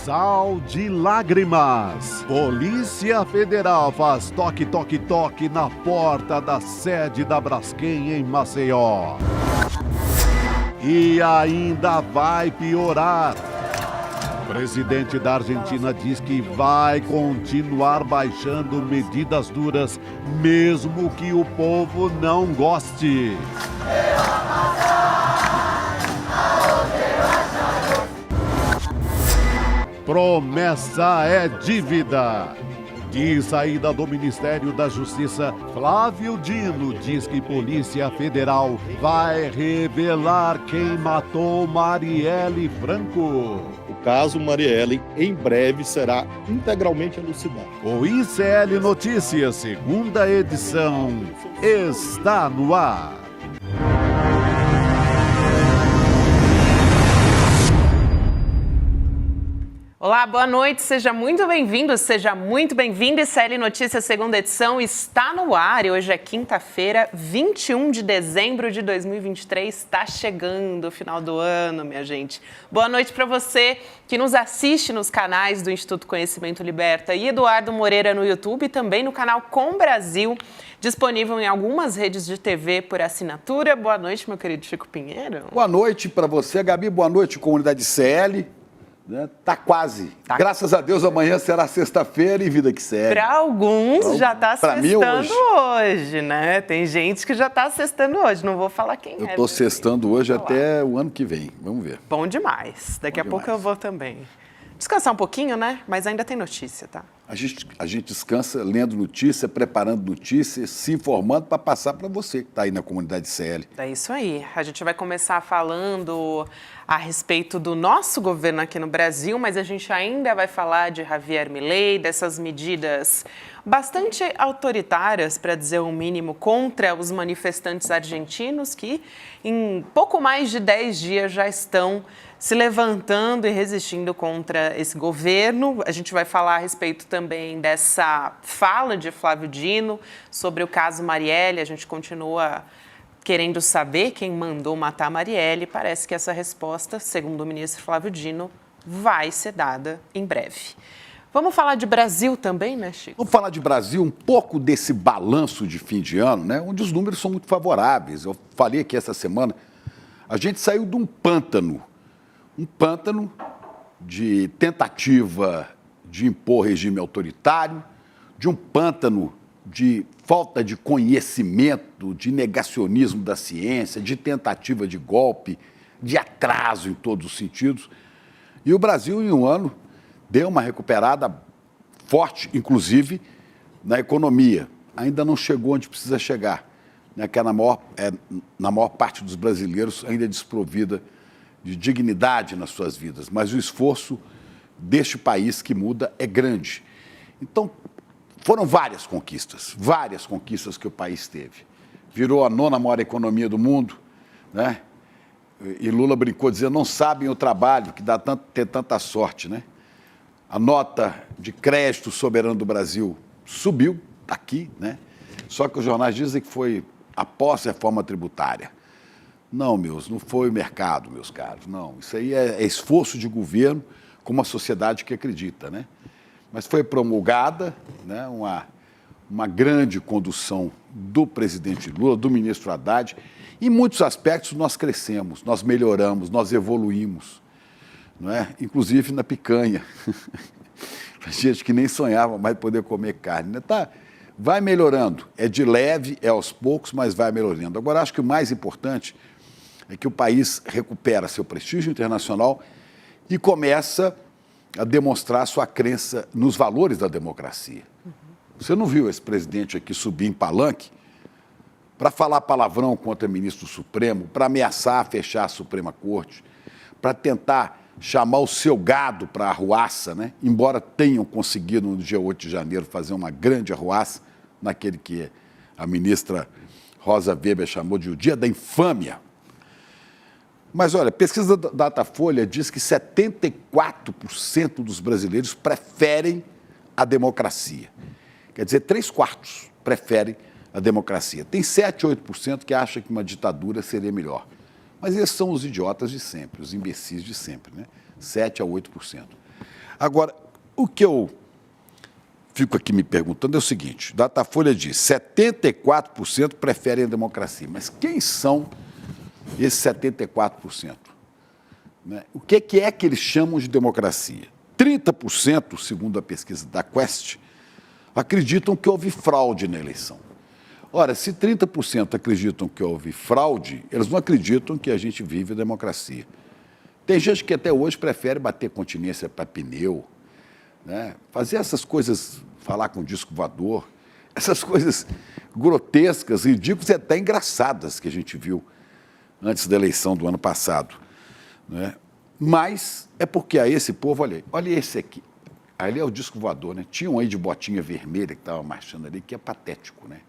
Sal de lágrimas. Polícia Federal faz toque, toque, toque na porta da sede da Braskem em Maceió. E ainda vai piorar. O presidente da Argentina diz que vai continuar baixando medidas duras, mesmo que o povo não goste. Promessa é dívida. De saída do Ministério da Justiça, Flávio Dino diz que Polícia Federal vai revelar quem matou Marielle Franco. O caso Marielle em breve será integralmente elucidado. O ICL Notícias, segunda edição, está no ar. Olá, boa noite, seja muito bem-vindo, seja muito bem-vindo. ICL Notícias, segunda edição, está no ar e hoje é quinta-feira, 21 de dezembro de 2023, está chegando o final do ano, minha gente. Boa noite para você que nos assiste nos canais do Instituto Conhecimento Liberta e Eduardo Moreira no YouTube e também no canal Com Brasil, disponível em algumas redes de TV por assinatura. Boa noite, meu querido Chico Pinheiro. Boa noite para você, Gabi, boa noite, comunidade ICL. Tá quase. Graças a Deus, amanhã será sexta-feira e vida que segue. Para alguns já está sextando hoje, né? Tem gente que já está sextando hoje, não vou falar quem é. Eu estou sextando hoje até o ano que vem, vamos ver. Bom demais. Daqui a pouco eu vou também. Descansar um pouquinho, né? Mas ainda tem notícia, tá? A gente descansa lendo notícia, preparando notícias, se informando para passar para você que está aí na comunidade CL. É isso aí. A gente vai começar falando a respeito do nosso governo aqui no Brasil, mas a gente ainda vai falar de Javier Milei, dessas medidas bastante autoritárias, para dizer o mínimo, contra os manifestantes argentinos que em pouco mais de 10 dias já estão se levantando e resistindo contra esse governo. A gente vai falar a respeito também dessa fala de Flávio Dino sobre o caso Marielle. A gente continua querendo saber quem mandou matar Marielle. Parece que essa resposta, segundo o ministro Flávio Dino, vai ser dada em breve. Vamos falar de Brasil também, né, Chico? Vamos falar de Brasil, um pouco desse balanço de fim de ano, né, onde os números são muito favoráveis. Eu falei aqui essa semana, a gente saiu de um pântano de tentativa de impor regime autoritário, de um pântano de falta de conhecimento, de negacionismo da ciência, de tentativa de golpe, de atraso em todos os sentidos. E o Brasil, em um ano, deu uma recuperada forte, inclusive na economia. Ainda não chegou onde precisa chegar, né, que na maior parte dos brasileiros ainda é desprovida de dignidade nas suas vidas, mas o esforço deste país que muda é grande. Então, foram várias conquistas que o país teve. Virou a 9ª maior economia do mundo, né? E Lula brincou dizendo, não sabem o trabalho que dá ter tanta sorte, né? A nota de crédito soberano do Brasil subiu, está aqui, né? Só que os jornais dizem que foi após a reforma tributária. Não, não foi o mercado, meus caros, não. Isso aí é esforço de governo com uma sociedade que acredita, né? Mas foi promulgada, né, uma grande condução do presidente Lula, do ministro Haddad. Em muitos aspectos nós crescemos, nós melhoramos, nós evoluímos, não é? Inclusive na picanha. Gente que nem sonhava mais poder comer carne, né? Tá, vai melhorando, é de leve, é aos poucos, mas vai melhorando. Agora, acho que o mais importante é que o país recupera seu prestígio internacional e começa a demonstrar sua crença nos valores da democracia. Você não viu esse presidente aqui subir em palanque para falar palavrão contra o ministro Supremo, para ameaçar fechar a Suprema Corte, para tentar chamar o seu gado para a arruaça, né? Embora tenham conseguido no dia 8 de janeiro fazer uma grande arruaça, naquele que a ministra Rosa Weber chamou de o dia da infâmia. Mas, olha, a pesquisa da Datafolha diz que 74% dos brasileiros preferem a democracia. Quer dizer, 3/4 preferem a democracia. Tem 7, 8% que acham que uma ditadura seria melhor. Mas esses são os idiotas de sempre, os imbecis de sempre, né? 7 a 8%. Agora, o que eu fico aqui me perguntando é o seguinte, Datafolha diz, 74% preferem a democracia, mas quem são esses 74%? Né? O que é que eles chamam de democracia? 30%, segundo a pesquisa da Quest, acreditam que houve fraude na eleição. Ora, se 30% acreditam que houve fraude, eles não acreditam que a gente vive a democracia. Tem gente que até hoje prefere bater continência para pneu, né? Fazer essas coisas, falar com disco voador, essas coisas grotescas, ridículas e até engraçadas que a gente viu antes da eleição do ano passado, né? Mas é porque a esse povo, olha esse aqui, ali é o disco voador, né? Tinha um aí de botinha vermelha que estava marchando ali, que é patético, né?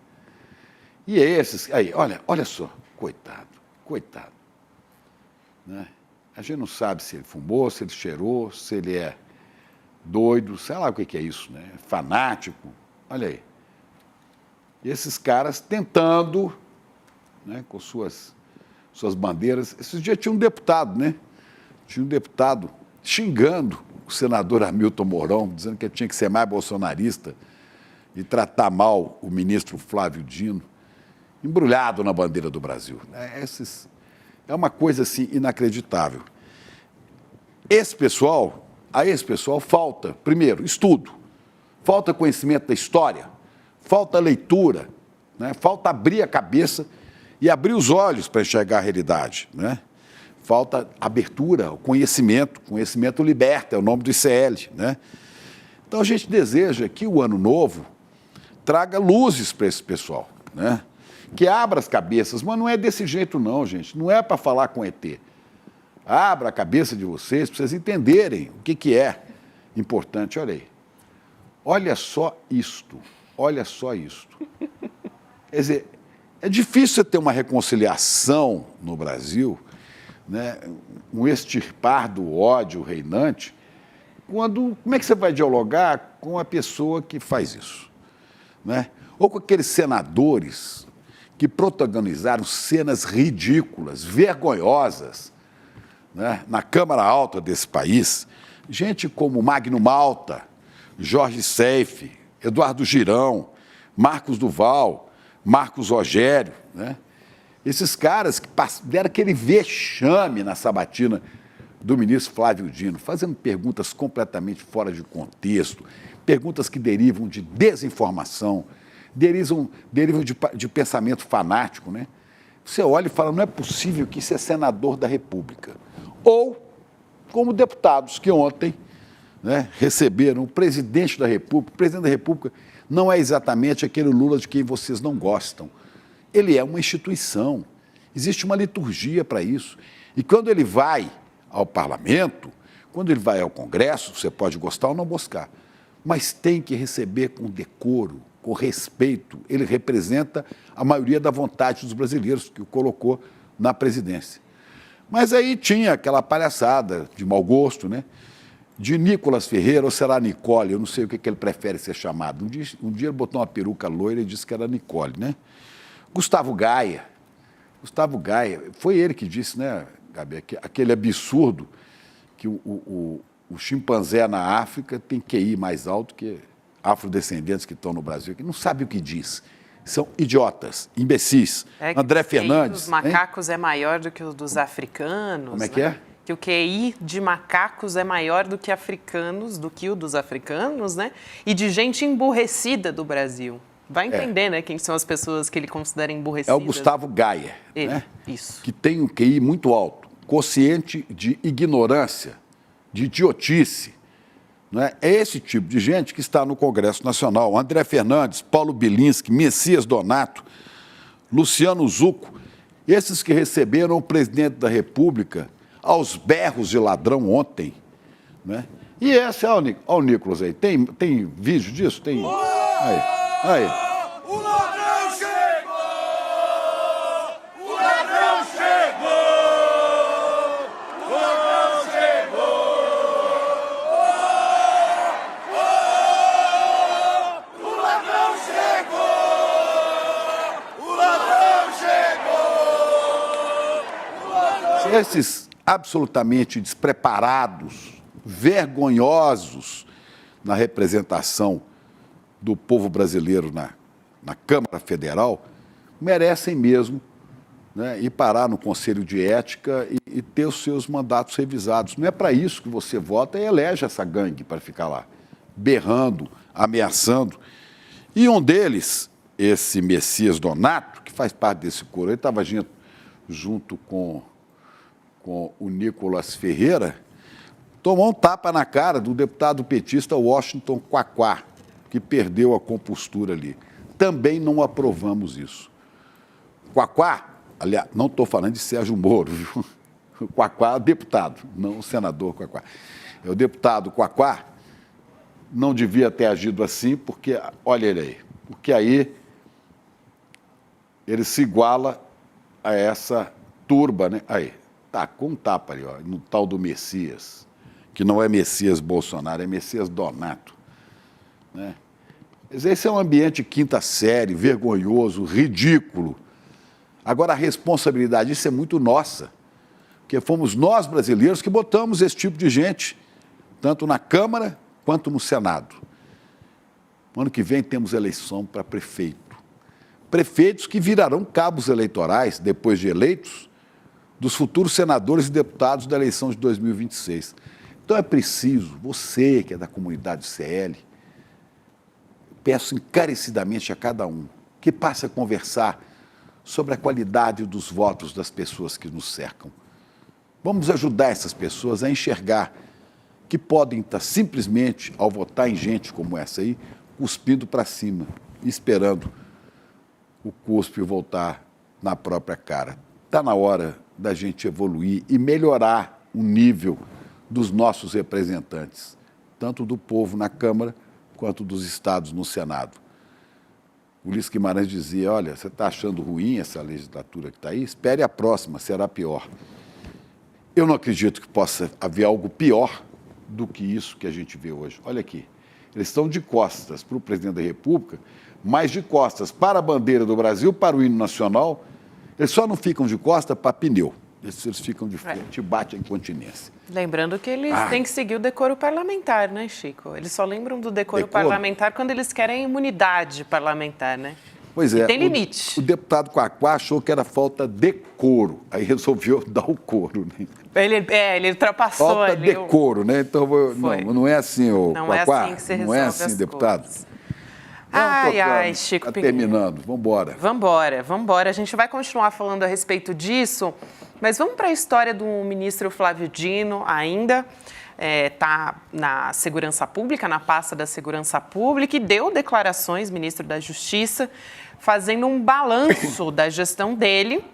E é esses, aí, olha só, coitado, né? A gente não sabe se ele fumou, se ele cheirou, se ele é doido, sei lá o que é isso, né? Fanático, olha aí. E esses caras tentando, né, com suas bandeiras. Esses dias tinha um deputado, né? Tinha um deputado xingando o senador Hamilton Mourão, dizendo que ele tinha que ser mais bolsonarista e tratar mal o ministro Flávio Dino, embrulhado na bandeira do Brasil. É uma coisa assim inacreditável. A esse pessoal falta, primeiro, estudo, falta conhecimento da história, falta leitura, né? Falta abrir a cabeça e abrir os olhos para enxergar a realidade, né? Falta abertura, conhecimento liberta, é o nome do ICL, né? Então a gente deseja que o ano novo traga luzes para esse pessoal, né? Que abra as cabeças, mas não é desse jeito não, gente, não é para falar com ET. Abra a cabeça de vocês para vocês entenderem o que é importante. Olha aí, olha só isto. Quer dizer, é difícil você ter uma reconciliação no Brasil, né, um extirpar do ódio reinante, como é que você vai dialogar com a pessoa que faz isso? Né? Ou com aqueles senadores que protagonizaram cenas ridículas, vergonhosas, né, na Câmara Alta desse país, gente como Magno Malta, Jorge Seife, Eduardo Girão, Marcos Duval, Marcos Rogério, né? Esses caras que deram aquele vexame na sabatina do ministro Flávio Dino, fazendo perguntas completamente fora de contexto, perguntas que derivam de desinformação, derivam de pensamento fanático, né? Você olha e fala, não é possível que isso é senador da República. Ou como deputados que ontem, né, receberam o presidente da República. O presidente da República não é exatamente aquele Lula de quem vocês não gostam. Ele é uma instituição, existe uma liturgia para isso. E quando ele vai ao parlamento, quando ele vai ao Congresso, você pode gostar ou não gostar, mas tem que receber com decoro, com respeito. Ele representa a maioria da vontade dos brasileiros que o colocou na presidência. Mas aí tinha aquela palhaçada de mau gosto, né? De Nicolas Ferreira, ou será Nicole, eu não sei o que ele prefere ser chamado. Um dia ele botou uma peruca loira e disse que era Nicole, né? Gustavo Gaia, foi ele que disse, né, Gabi, aquele absurdo que o chimpanzé na África tem QI mais alto que afrodescendentes que estão no Brasil, que não sabem o que diz. São idiotas, imbecis. André Fernandes. O QI dos macacos é maior do que o dos africanos. Como é que é? Que o QI de macacos é maior do que o dos africanos, né? E de gente emburrecida do Brasil. Vai entender, né, quem são as pessoas que ele considera emburrecidas. É o Gustavo Gaia, né? Isso. Que tem um QI muito alto, quociente de ignorância, de idiotice. Né? É esse tipo de gente que está no Congresso Nacional. André Fernandes, Paulo Bilinski, Messias Donato, Luciano Zucco, esses que receberam o presidente da República aos berros de ladrão ontem. Né? E esse, olha o Nicolas aí, tem vídeo disso? Tem. Aí. O ladrão chegou! O ladrão chegou! O ladrão chegou! O ladrão chegou! O ladrão chegou! Esses absolutamente despreparados, vergonhosos na representação do povo brasileiro na Câmara Federal, merecem mesmo, né, ir parar no Conselho de Ética e ter os seus mandatos revisados. Não é para isso que você vota e elege essa gangue para ficar lá, berrando, ameaçando. E um deles, esse Messias Donato, que faz parte desse coro, ele estava junto com o Nicolas Ferreira, tomou um tapa na cara do deputado petista Washington Quaquá, que perdeu a compostura ali. Também não aprovamos isso. Quaquá, aliás, não estou falando de Sérgio Moro, viu? O Quaquá é o deputado, não o senador Quaquá. É o deputado Quaquá, não devia ter agido assim, porque, olha ele aí, porque aí ele se iguala a essa turba, né? Aí, tá com um tapa ali, ó, no tal do Messias, que não é Messias Bolsonaro, é Messias Donato, né? Esse é um ambiente quinta série, vergonhoso, ridículo. Agora, a responsabilidade disso é muito nossa, porque fomos nós, brasileiros, que botamos esse tipo de gente, tanto na Câmara quanto no Senado. No ano que vem temos eleição para prefeito. Prefeitos que virarão cabos eleitorais, depois de eleitos, dos futuros senadores e deputados da eleição de 2026. Então é preciso, você que é da comunidade CL, peço encarecidamente a cada um que passe a conversar sobre a qualidade dos votos das pessoas que nos cercam. Vamos ajudar essas pessoas a enxergar que podem estar simplesmente, ao votar em gente como essa aí, cuspindo para cima, esperando o cuspe voltar na própria cara. Está na hora da gente evoluir e melhorar o nível dos nossos representantes, tanto do povo na Câmara quanto dos estados no Senado. Ulisses Guimarães dizia, olha, você está achando ruim essa legislatura que está aí? Espere a próxima, será pior. Eu não acredito que possa haver algo pior do que isso que a gente vê hoje. Olha aqui, eles estão de costas para o presidente da República, mas de costas para a bandeira do Brasil, para o hino nacional. Eles só não ficam de costas para pneu. Eles ficam de frente e batem a incontinência. Lembrando que eles têm que seguir o decoro parlamentar, né, Chico? Eles só lembram do decoro parlamentar quando eles querem imunidade parlamentar, né? Pois é. E tem limite. O deputado Quaquá achou que era falta de coro, aí resolveu dar o coro, né? Ele ultrapassou falta ali. de coro, né? Então, não é assim, o não Quaquá? É assim que você não é assim, deputado? Ai, Chico tá Pinheiro. terminando, vamos embora. Vamos embora. A gente vai continuar falando a respeito disso, mas vamos para a história do ministro Flávio Dino ainda. Está na segurança pública, na pasta da segurança pública, e deu declarações, ministro da Justiça, fazendo um balanço da gestão dele.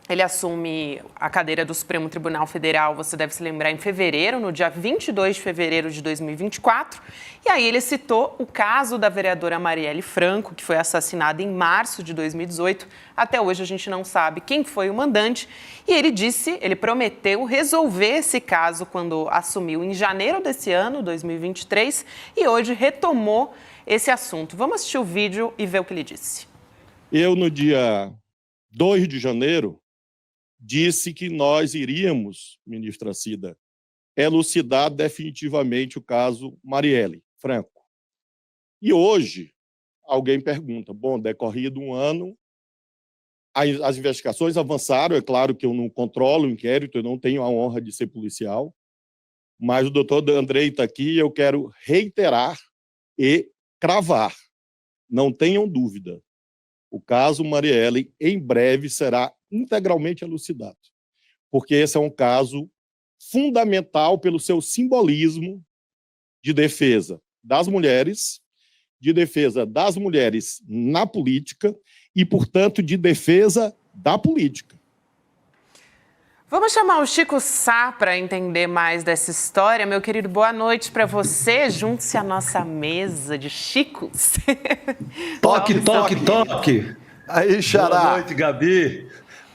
Ele assume a cadeira do Supremo Tribunal Federal, você deve se lembrar, em fevereiro, no dia 22 de fevereiro de 2024. E aí ele citou o caso da vereadora Marielle Franco, que foi assassinada em março de 2018. Até hoje a gente não sabe quem foi o mandante. E ele prometeu resolver esse caso quando assumiu em janeiro desse ano, 2023, e hoje retomou esse assunto. Vamos assistir o vídeo e ver o que ele disse. Eu, no dia 2 de janeiro, disse que nós iríamos, ministra Cida, elucidar definitivamente o caso Marielle Franco. E hoje, alguém pergunta, bom, decorrido um ano, as investigações avançaram, é claro que eu não controlo o inquérito, eu não tenho a honra de ser policial, mas o doutor Andrei está aqui e eu quero reiterar e cravar, não tenham dúvida, o caso Marielle em breve será integralmente elucidado, porque esse é um caso fundamental pelo seu simbolismo de defesa das mulheres na política e, portanto, de defesa da política. Vamos chamar o Chico Sá para entender mais dessa história. Meu querido, boa noite para você. Junte-se à nossa mesa de Chicos. Toque, toque, toque. Aí, Xará. Boa noite, Gabi.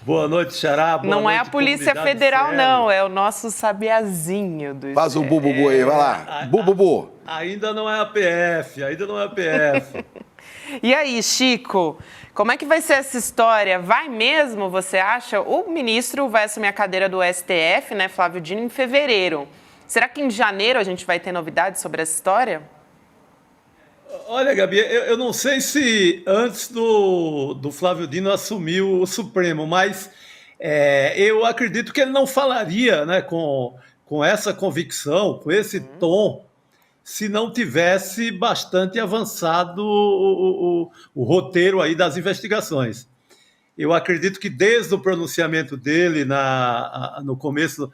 Boa noite, Xará. Boa não noite, é a Polícia Federal, CL. não. É o nosso sabiazinho do Faz o bububu aí, vai lá. Bububu. Ainda não é a PF, ainda não é a PF. E aí, Chico, como é que vai ser essa história? Vai mesmo, você acha? O ministro vai assumir a cadeira do STF, né, Flávio Dino, em fevereiro. Será que em janeiro a gente vai ter novidades sobre essa história? Olha, Gabi, eu não sei se antes do Flávio Dino assumir o Supremo, mas eu acredito que ele não falaria, né, com essa convicção, com esse tom, se não tivesse bastante avançado o roteiro aí das investigações. Eu acredito que desde o pronunciamento dele no começo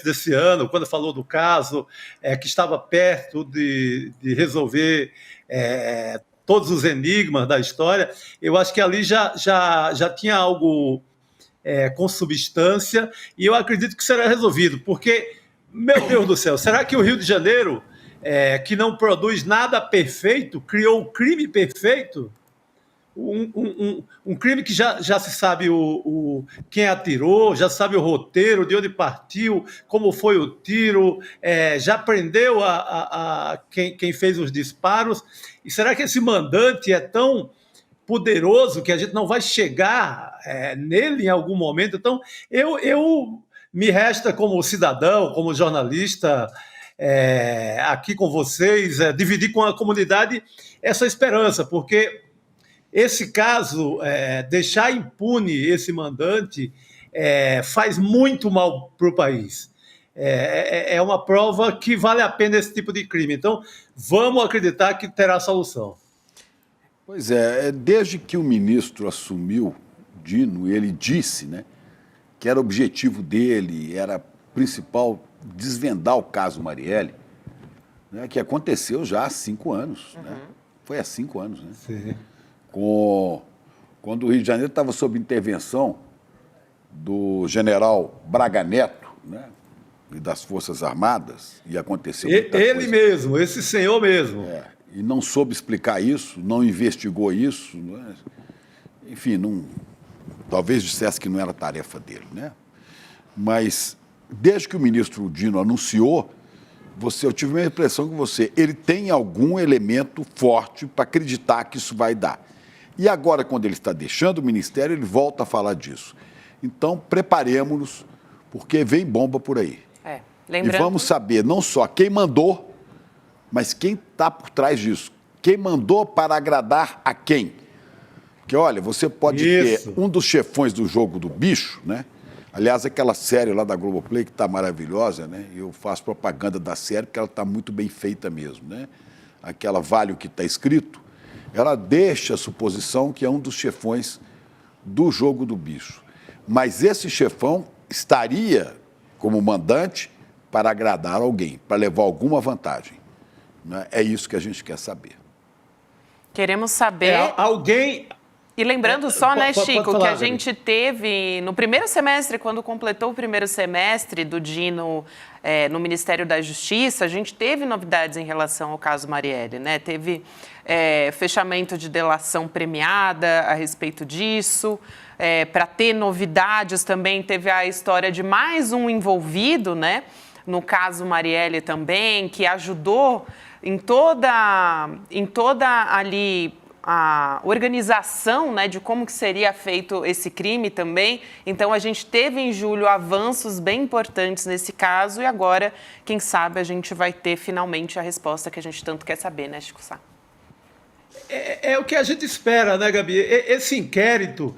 desse ano, quando falou do caso, que estava perto de resolver todos os enigmas da história, eu acho que ali já tinha algo com substância, e eu acredito que será resolvido, porque, meu Deus do céu, será que o Rio de Janeiro, que não produz nada perfeito, criou o crime perfeito? Um crime que já se sabe quem atirou, já sabe o roteiro, de onde partiu, como foi o tiro, já prendeu quem fez os disparos. E será que esse mandante é tão poderoso que a gente não vai chegar nele em algum momento? Então, eu me resta como cidadão, como jornalista, aqui com vocês, dividir com a comunidade essa esperança, porque esse caso, deixar impune esse mandante, faz muito mal para o país. É uma prova que vale a pena esse tipo de crime. Então, vamos acreditar que terá solução. Pois é, desde que o ministro assumiu, Dino, ele disse, né, que era objetivo dele, era principal desvendar o caso Marielle, né, que aconteceu já há 5 anos. Né? Foi há 5 anos, né? Sim. Quando o Rio de Janeiro estava sob intervenção do general Braga Neto, né, e das Forças Armadas, e aconteceu muita Ele coisa. mesmo, esse senhor mesmo. E não soube explicar isso, não investigou isso, né? Enfim, talvez dissesse que não era tarefa dele, né? Mas, desde que o ministro Dino anunciou, eu tive a mesma impressão que você, ele tem algum elemento forte para acreditar que isso vai dar. E agora, quando ele está deixando o ministério, ele volta a falar disso. Então, preparemos-nos, porque vem bomba por aí. Lembrando... E vamos saber não só quem mandou, mas quem está por trás disso. Quem mandou para agradar a quem? Porque, olha, você pode ter um dos chefões do Jogo do Bicho, né? Aliás, aquela série lá da Globoplay que está maravilhosa, né? Eu faço propaganda da série porque ela está muito bem feita mesmo, né? Aquela Vale o que está escrito, ela deixa a suposição que é um dos chefões do Jogo do Bicho. Mas esse chefão estaria como mandante para agradar alguém, para levar alguma vantagem. Né? É isso que a gente quer saber. Queremos saber... Alguém... E lembrando só, né, Chico, falar, que a gente teve no primeiro semestre, quando completou o primeiro semestre do Dino no Ministério da Justiça, a gente teve novidades em relação ao caso Marielle, né? Teve fechamento de delação premiada a respeito disso. Para ter novidades também teve a história de mais um envolvido, né? No caso Marielle também, que ajudou em toda ali a organização, né, de como que seria feito esse crime também. Então, a gente teve em julho avanços bem importantes nesse caso e agora, quem sabe, a gente vai ter finalmente a resposta que a gente tanto quer saber, né, Chico Sá? É o que a gente espera, né, Gabi? Esse inquérito,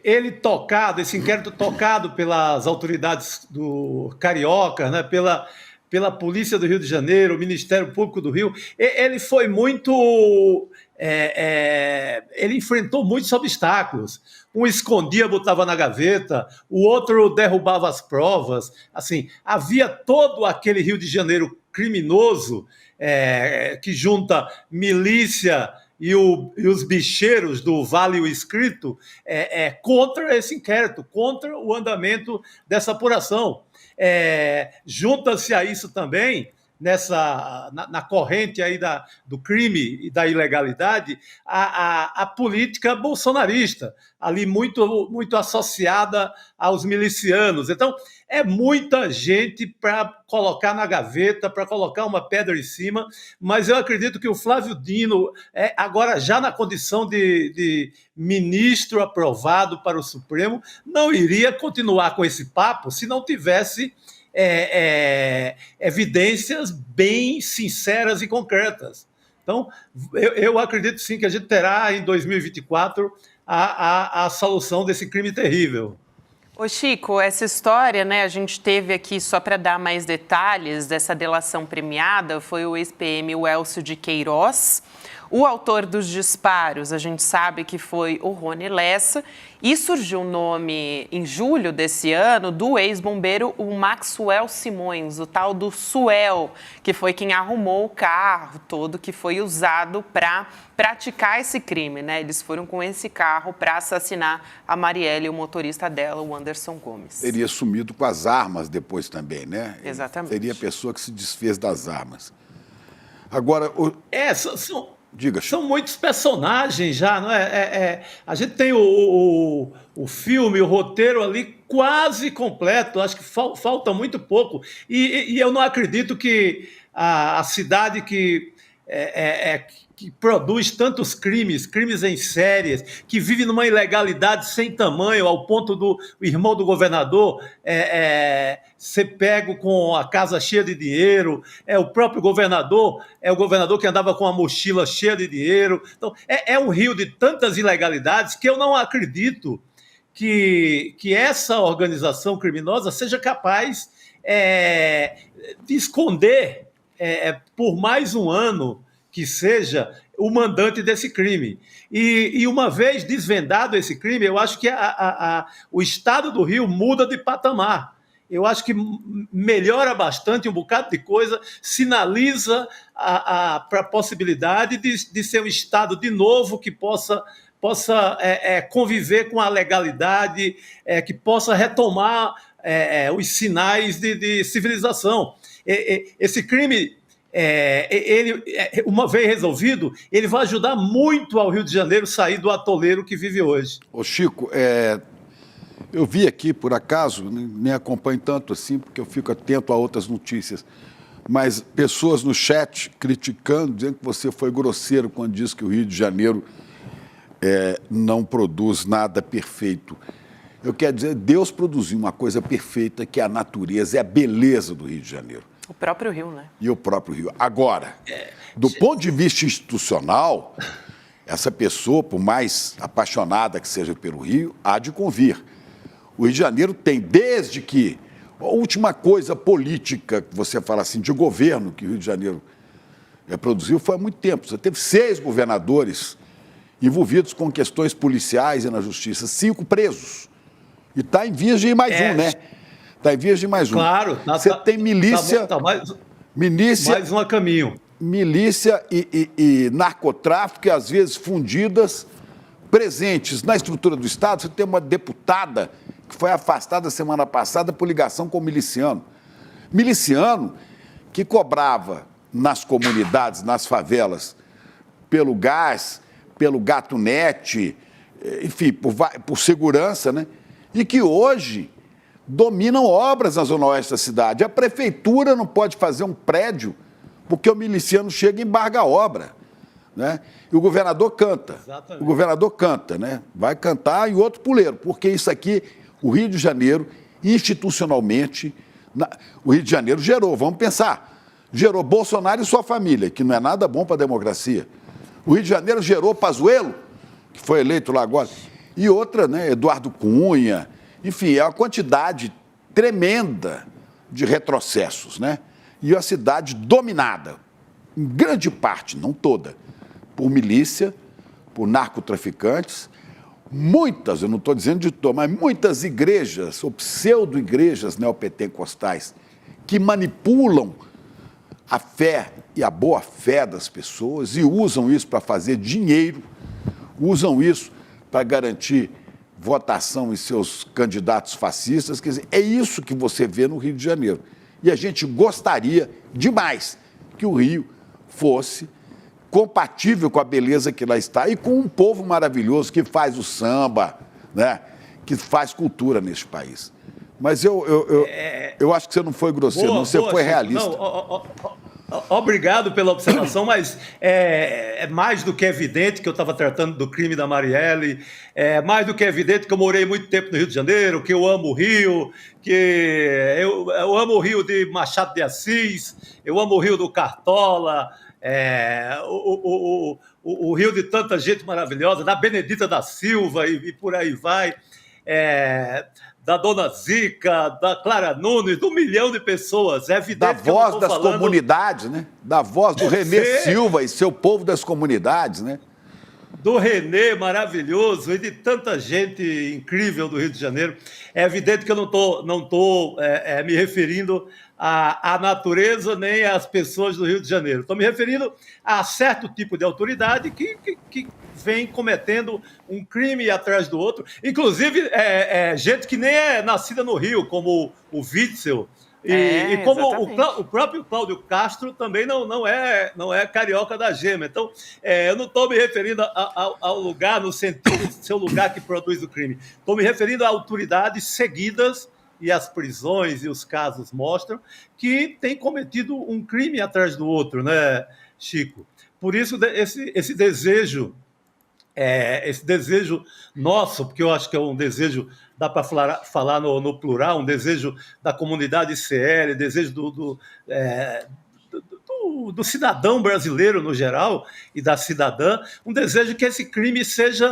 esse inquérito tocado pelas autoridades do Carioca, né, pela Polícia do Rio de Janeiro, o Ministério Público do Rio, ele foi muito... ele enfrentou muitos obstáculos. Um escondia, botava na gaveta, o outro derrubava as provas. Assim, havia todo aquele Rio de Janeiro criminoso que junta milícia e os bicheiros do Vale o Escrito contra esse inquérito, contra o andamento dessa apuração. Junta-se a isso também na corrente aí do crime e da ilegalidade, a política bolsonarista, ali muito, muito associada aos milicianos. Então, é muita gente para colocar na gaveta, para colocar uma pedra em cima, mas eu acredito que o Flávio Dino, agora já na condição de ministro aprovado para o Supremo, não iria continuar com esse papo se não tivesse evidências bem sinceras e concretas. Então, eu acredito sim que a gente terá em 2024 a solução desse crime terrível. Ô Chico, essa história, né, a gente teve aqui, só para dar mais detalhes dessa delação premiada, foi o ex-PM Welcio de Queiroz. O autor dos disparos, a gente sabe que foi o Rony Lessa, e surgiu o nome, em julho desse ano, do ex-bombeiro, o Maxwell Simões, o tal do Suel, que foi quem arrumou o carro todo que foi usado para praticar esse crime, né? Eles foram com esse carro para assassinar a Marielle e o motorista dela, o Anderson Gomes. Teria sumido com as armas depois também, né? Exatamente. Seria a pessoa que se desfez das armas. Agora... Diga, são muitos personagens já, não é? A gente tem o filme, o roteiro ali quase completo, acho que falta muito pouco. E eu não acredito que a cidade que produz tantos crimes em séries, que vive numa ilegalidade sem tamanho, ao ponto do irmão do governador ser pego com a casa cheia de dinheiro, o próprio governador, o governador que andava com a mochila cheia de dinheiro. Então, é um rio de tantas ilegalidades que eu não acredito que essa organização criminosa seja capaz de esconder por mais um ano que seja o mandante desse crime. E uma vez desvendado esse crime, eu acho que o Estado do Rio muda de patamar. Eu acho que melhora bastante um bocado de coisa, sinaliza para a possibilidade de ser um Estado de novo que possa conviver com a legalidade, que possa retomar os sinais de civilização. Esse crime... ele, uma vez resolvido, ele vai ajudar muito ao Rio de Janeiro sair do atoleiro que vive hoje. Ô Chico, eu vi aqui, por acaso, nem acompanho tanto assim, porque eu fico atento a outras notícias, mas pessoas no chat criticando, dizendo que você foi grosseiro quando disse que o Rio de Janeiro não produz nada perfeito. Eu quero dizer, Deus produziu uma coisa perfeita, que é a natureza, é a beleza do Rio de Janeiro. O próprio Rio, né? E o próprio Rio. Agora, do ponto de vista institucional, essa pessoa, por mais apaixonada que seja pelo Rio, há de convir. O Rio de Janeiro tem, desde que... A última coisa política, que você fala assim, de governo que o Rio de Janeiro produziu, foi há muito tempo. Você teve 6 governadores envolvidos com questões policiais e na justiça, 5 presos. E está em vias de ir mais um, né? Está em vias de mais um. Claro. Você tem milícia... mais um a caminho. Milícia e narcotráfico, às vezes fundidas, presentes na estrutura do Estado. Você tem uma deputada que foi afastada semana passada por ligação com o miliciano. Miliciano que cobrava nas comunidades, nas favelas, pelo gás, pelo gatunete, enfim, por segurança, né? E que hoje dominam obras na zona oeste da cidade. A prefeitura não pode fazer um prédio porque o miliciano chega e embarga a obra, né? E o governador canta. Exatamente. O governador canta, né? Vai cantar e outro puleiro, porque isso aqui, o Rio de Janeiro, institucionalmente, o Rio de Janeiro gerou, vamos pensar, gerou Bolsonaro e sua família, que não é nada bom para a democracia. O Rio de Janeiro gerou Pazuello, que foi eleito lá agora, e outra, né, Eduardo Cunha. Enfim, é uma quantidade tremenda de retrocessos, né? E a cidade dominada, em grande parte, não toda, por milícia, por narcotraficantes, muitas, eu não estou dizendo de todas, mas muitas igrejas, ou pseudo-igrejas neopentecostais, que manipulam a fé e a boa-fé das pessoas e usam isso para fazer dinheiro, usam isso para garantir votação em seus candidatos fascistas. Quer dizer, é isso que você vê no Rio de Janeiro. E a gente gostaria demais que o Rio fosse compatível com a beleza que lá está e com um povo maravilhoso que faz o samba, né? Que faz cultura neste país. Mas eu acho que você não foi grosseiro, você foi realista. Obrigado pela observação, mas é mais do que evidente que eu estava tratando do crime da Marielle, é mais do que evidente que eu morei muito tempo no Rio de Janeiro, que eu amo o Rio, que eu amo o Rio de Machado de Assis, eu amo o Rio do Cartola, o Rio de tanta gente maravilhosa, da Benedita da Silva e por aí vai, da Dona Zica, da Clara Nunes, de 1 milhão de pessoas. É evidente da voz das comunidades, né? Da voz do Renê Silva e seu povo das comunidades, né? Do Renê, maravilhoso, e de tanta gente incrível do Rio de Janeiro. É evidente que eu não estou me referindo à natureza nem às pessoas do Rio de Janeiro. Estou me referindo a certo tipo de autoridade que vem cometendo um crime atrás do outro. Inclusive, gente que nem é nascida no Rio, como o Witzel. E como o próprio Cláudio Castro também não é carioca da gema. Então, eu não estou me referindo ao lugar no sentido de ser o lugar que produz o crime. Estou me referindo a autoridades seguidas, e as prisões e os casos mostram que tem cometido um crime atrás do outro, né, Chico? Por isso, esse desejo nosso, porque eu acho que é um desejo, dá para falar no plural, um desejo da comunidade ICL, desejo do cidadão brasileiro no geral e da cidadã, um desejo que esse crime seja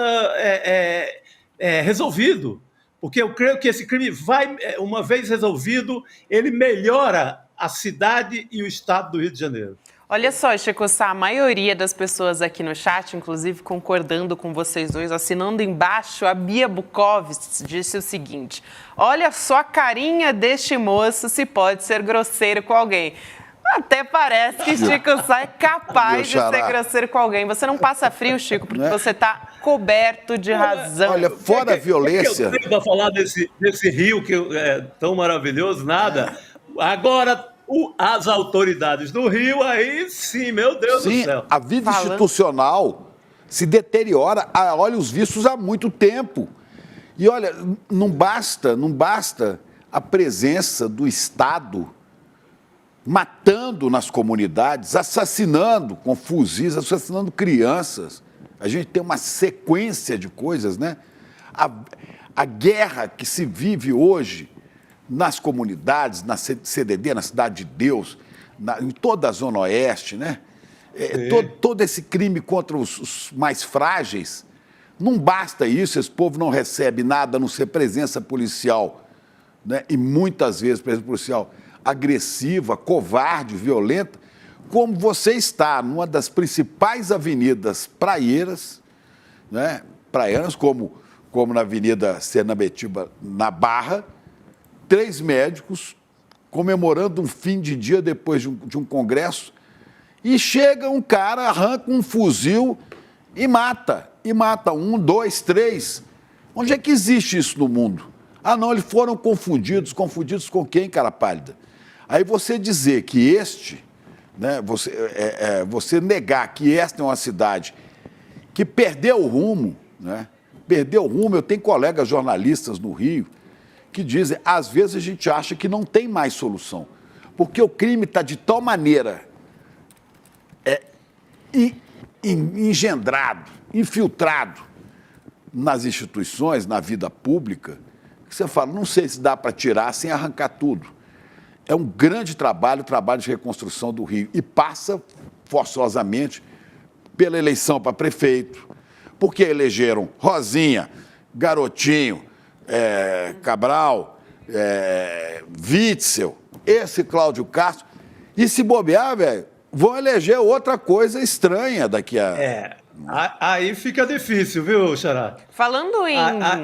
resolvido. Porque eu creio que esse crime vai, uma vez resolvido, ele melhora a cidade e o estado do Rio de Janeiro. Olha só, Chico Sá, a maioria das pessoas aqui no chat, inclusive concordando com vocês dois, assinando embaixo, a Bia Bukovic disse o seguinte: olha só a carinha deste moço, se pode ser grosseiro com alguém. Até parece que Chico Sá é capaz de ser grosseiro com alguém. Você não passa frio, Chico, porque você está coberto de razão. Olha, fora a violência... Eu tenho para falar desse Rio que é tão maravilhoso, nada. Agora, as autoridades do Rio, aí sim, meu Deus do céu. A vida institucional se deteriora. Olha, os vícios há muito tempo. E olha, não basta a presença do Estado matando nas comunidades, assassinando com fuzis, assassinando crianças. A gente tem uma sequência de coisas, né? A guerra que se vive hoje nas comunidades, na CDD, na Cidade de Deus, em toda a Zona Oeste, né? Todo esse crime contra os mais frágeis, não basta isso, esse povo não recebe nada, a não ser presença policial, né? E muitas vezes presença policial agressiva, covarde, violenta, como você está numa das principais avenidas praieiras, né? Praieiras como na Avenida Senabetiba, na Barra, 3 médicos comemorando um fim de dia depois de um congresso, e chega um cara, arranca um fuzil e mata 1, 2, 3. Onde é que existe isso no mundo? Ah, não, eles foram confundidos com quem, cara pálida? Aí você dizer que né, você negar que esta é uma cidade que perdeu o rumo, né? Perdeu o rumo. Eu tenho colegas jornalistas no Rio que dizem, às vezes a gente acha que não tem mais solução, porque o crime está de tal maneira engendrado, infiltrado nas instituições, na vida pública, que você fala, não sei se dá para tirar sem arrancar tudo. É um grande trabalho de reconstrução do Rio, e passa forçosamente pela eleição para prefeito, porque elegeram Rosinha, Garotinho, Cabral, Witzel, esse Cláudio Castro, e se bobear, velho, vão eleger outra coisa estranha daqui a... Aí fica difícil, viu, Xará? Falando em...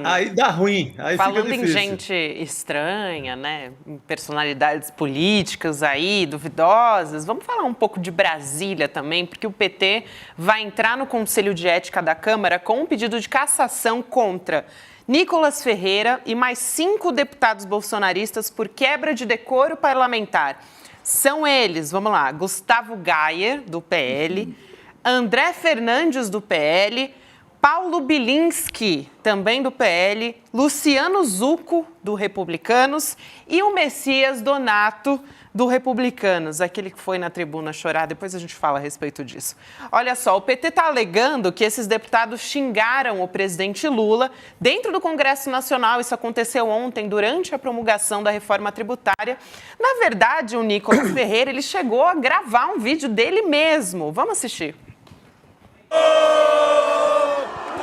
Aí dá ruim, aí falando fica difícil. Em gente estranha, né? Em personalidades políticas aí, duvidosas, vamos falar um pouco de Brasília também, porque o PT vai entrar no Conselho de Ética da Câmara com um pedido de cassação contra Nicolas Ferreira e mais 5 deputados bolsonaristas por quebra de decoro parlamentar. São eles, vamos lá, Gustavo Gayer, do PL, André Fernandes, do PL, Paulo Bilinski, também do PL, Luciano Zucco, do Republicanos, e o Messias Donato, do Republicanos, aquele que foi na tribuna chorar. Depois a gente fala a respeito disso. Olha só, o PT está alegando que esses deputados xingaram o presidente Lula dentro do Congresso Nacional. Isso aconteceu ontem, durante a promulgação da reforma tributária. Na verdade, o Nicolas Ferreira, ele chegou a gravar um vídeo dele mesmo. Vamos assistir. O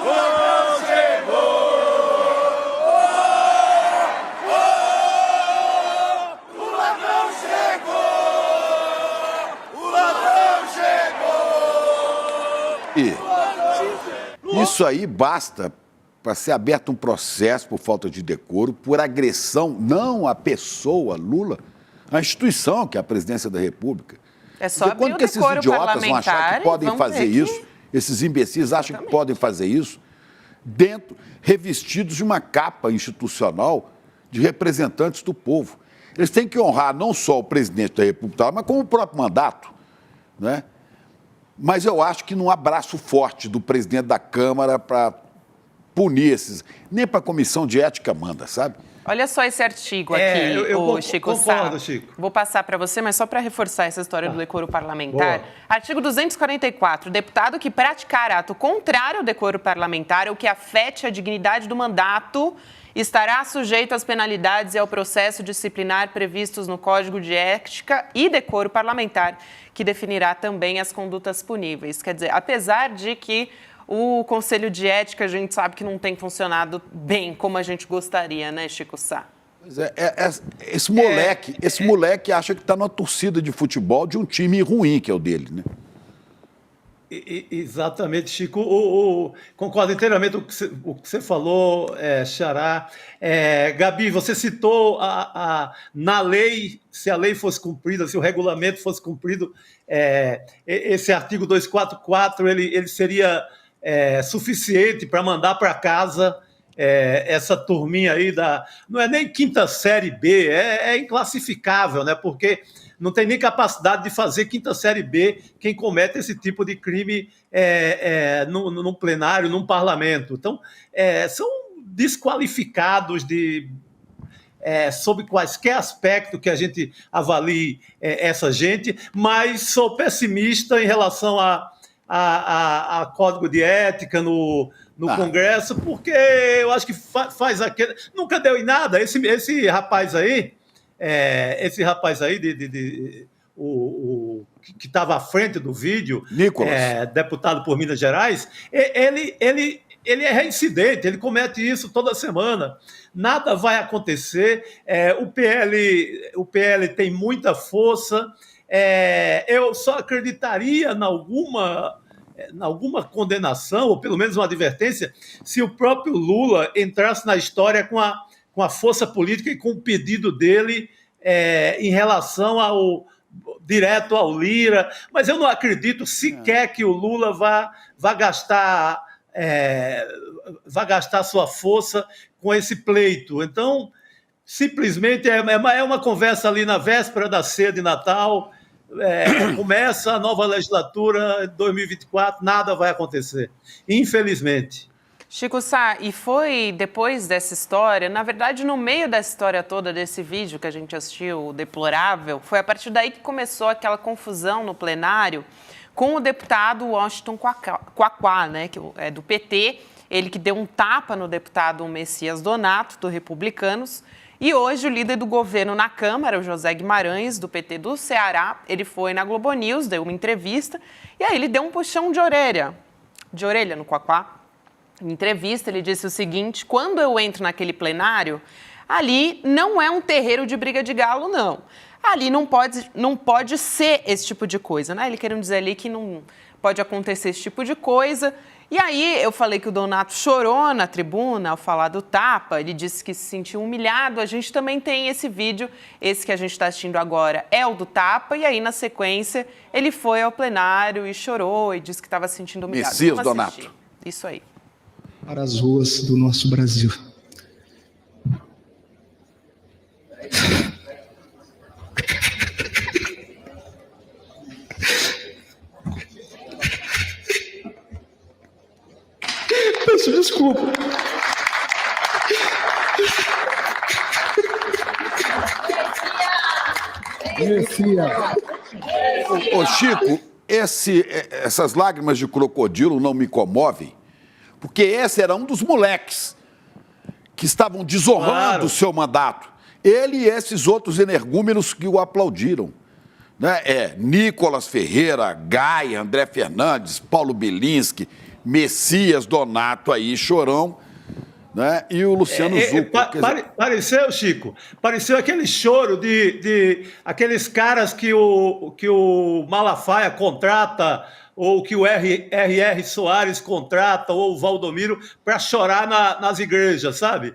ladrão chegou! O ladrão chegou! O ladrão chegou! E isso aí basta para ser aberto um processo por falta de decoro, por agressão, não à pessoa Lula, à instituição, que é a presidência da República. É só abrir quando o que esses decoro idiotas vão achar parlamentar que podem e vamos fazer ver que- isso? Esses imbecis acham que podem fazer isso dentro, revestidos de uma capa institucional de representantes do povo. Eles têm que honrar não só o presidente da República, mas como o próprio mandato, né? Mas eu acho que não há braço forte do presidente da Câmara para punir esses, nem para a comissão de ética manda, sabe? Olha só esse artigo aqui, Chico concordo, Sá. Chico. Vou passar para você, mas só para reforçar essa história do decoro parlamentar. Boa. Artigo 244. Deputado que praticar ato contrário ao decoro parlamentar ou que afete a dignidade do mandato estará sujeito às penalidades e ao processo disciplinar previstos no Código de Ética e Decoro Parlamentar, que definirá também as condutas puníveis. Quer dizer, apesar de que o Conselho de Ética, a gente sabe que não tem funcionado bem como a gente gostaria, né, Chico Sá? Pois esse moleque acha que está numa torcida de futebol de um time ruim, que é o dele, né? Exatamente, Chico. Concordo inteiramente com o que você falou, Xará. Gabi, você citou na lei, se a lei fosse cumprida, se o regulamento fosse cumprido, esse artigo 244 ele seria suficiente para mandar para casa essa turminha aí não é nem quinta série B, é inclassificável, né? Porque não tem nem capacidade de fazer quinta série B quem comete esse tipo de crime num plenário, num parlamento. Então, são desqualificados sob quaisquer aspecto que a gente avalie essa gente, mas sou pessimista em relação a código de ética no Congresso, porque eu acho que faz aquele... Nunca deu em nada. Esse rapaz aí, que estava à frente do vídeo, Nicolas, deputado por Minas Gerais, ele é reincidente, ele comete isso toda semana. Nada vai acontecer. O PL tem muita força. Eu só acreditaria em alguma condenação, ou pelo menos uma advertência, se o próprio Lula entrasse na história com a força política e com o pedido dele em relação direto ao Lira. Mas eu não acredito sequer que o Lula vá gastar sua força com esse pleito. Então, simplesmente é uma conversa ali na véspera da ceia de Natal. Começa a nova legislatura 2024, nada vai acontecer, infelizmente. Chico Sá, e foi depois dessa história, na verdade, no meio dessa história toda, desse vídeo que a gente assistiu, o deplorável, foi a partir daí que começou aquela confusão no plenário com o deputado Washington Quaquá, né, que é do PT, ele que deu um tapa no deputado Messias Donato, do Republicanos. E hoje o líder do governo na Câmara, o José Guimarães, do PT do Ceará, ele foi na Globo News, deu uma entrevista, e aí ele deu um puxão de orelha no Quaquá. Em entrevista, ele disse o seguinte: quando eu entro naquele plenário, ali não é um terreiro de briga de galo, não. Ali não pode ser esse tipo de coisa, né? Ele querendo dizer ali que não pode acontecer esse tipo de coisa. E aí eu falei que o Donato chorou na tribuna ao falar do tapa, ele disse que se sentiu humilhado. A gente também tem esse vídeo, esse que a gente está assistindo agora é o do tapa, e aí na sequência ele foi ao plenário e chorou e disse que estava se sentindo humilhado. Messias Donato. Isso aí. Para as ruas do nosso Brasil. Desculpa. Ô Chico, essas lágrimas de crocodilo não me comovem, porque esse era um dos moleques que estavam desonrando o seu mandato. Ele e esses outros energúmenos que o aplaudiram. Né? Nicolas Ferreira, Gaia, André Fernandes, Paulo Bilinski, Messias, Donato aí, Chorão, né? E o Luciano Zucco. Pareceu, Chico, pareceu aquele choro de aqueles caras que o Malafaia contrata, ou que o R.R. Soares contrata, ou o Valdomiro, para chorar nas igrejas, sabe?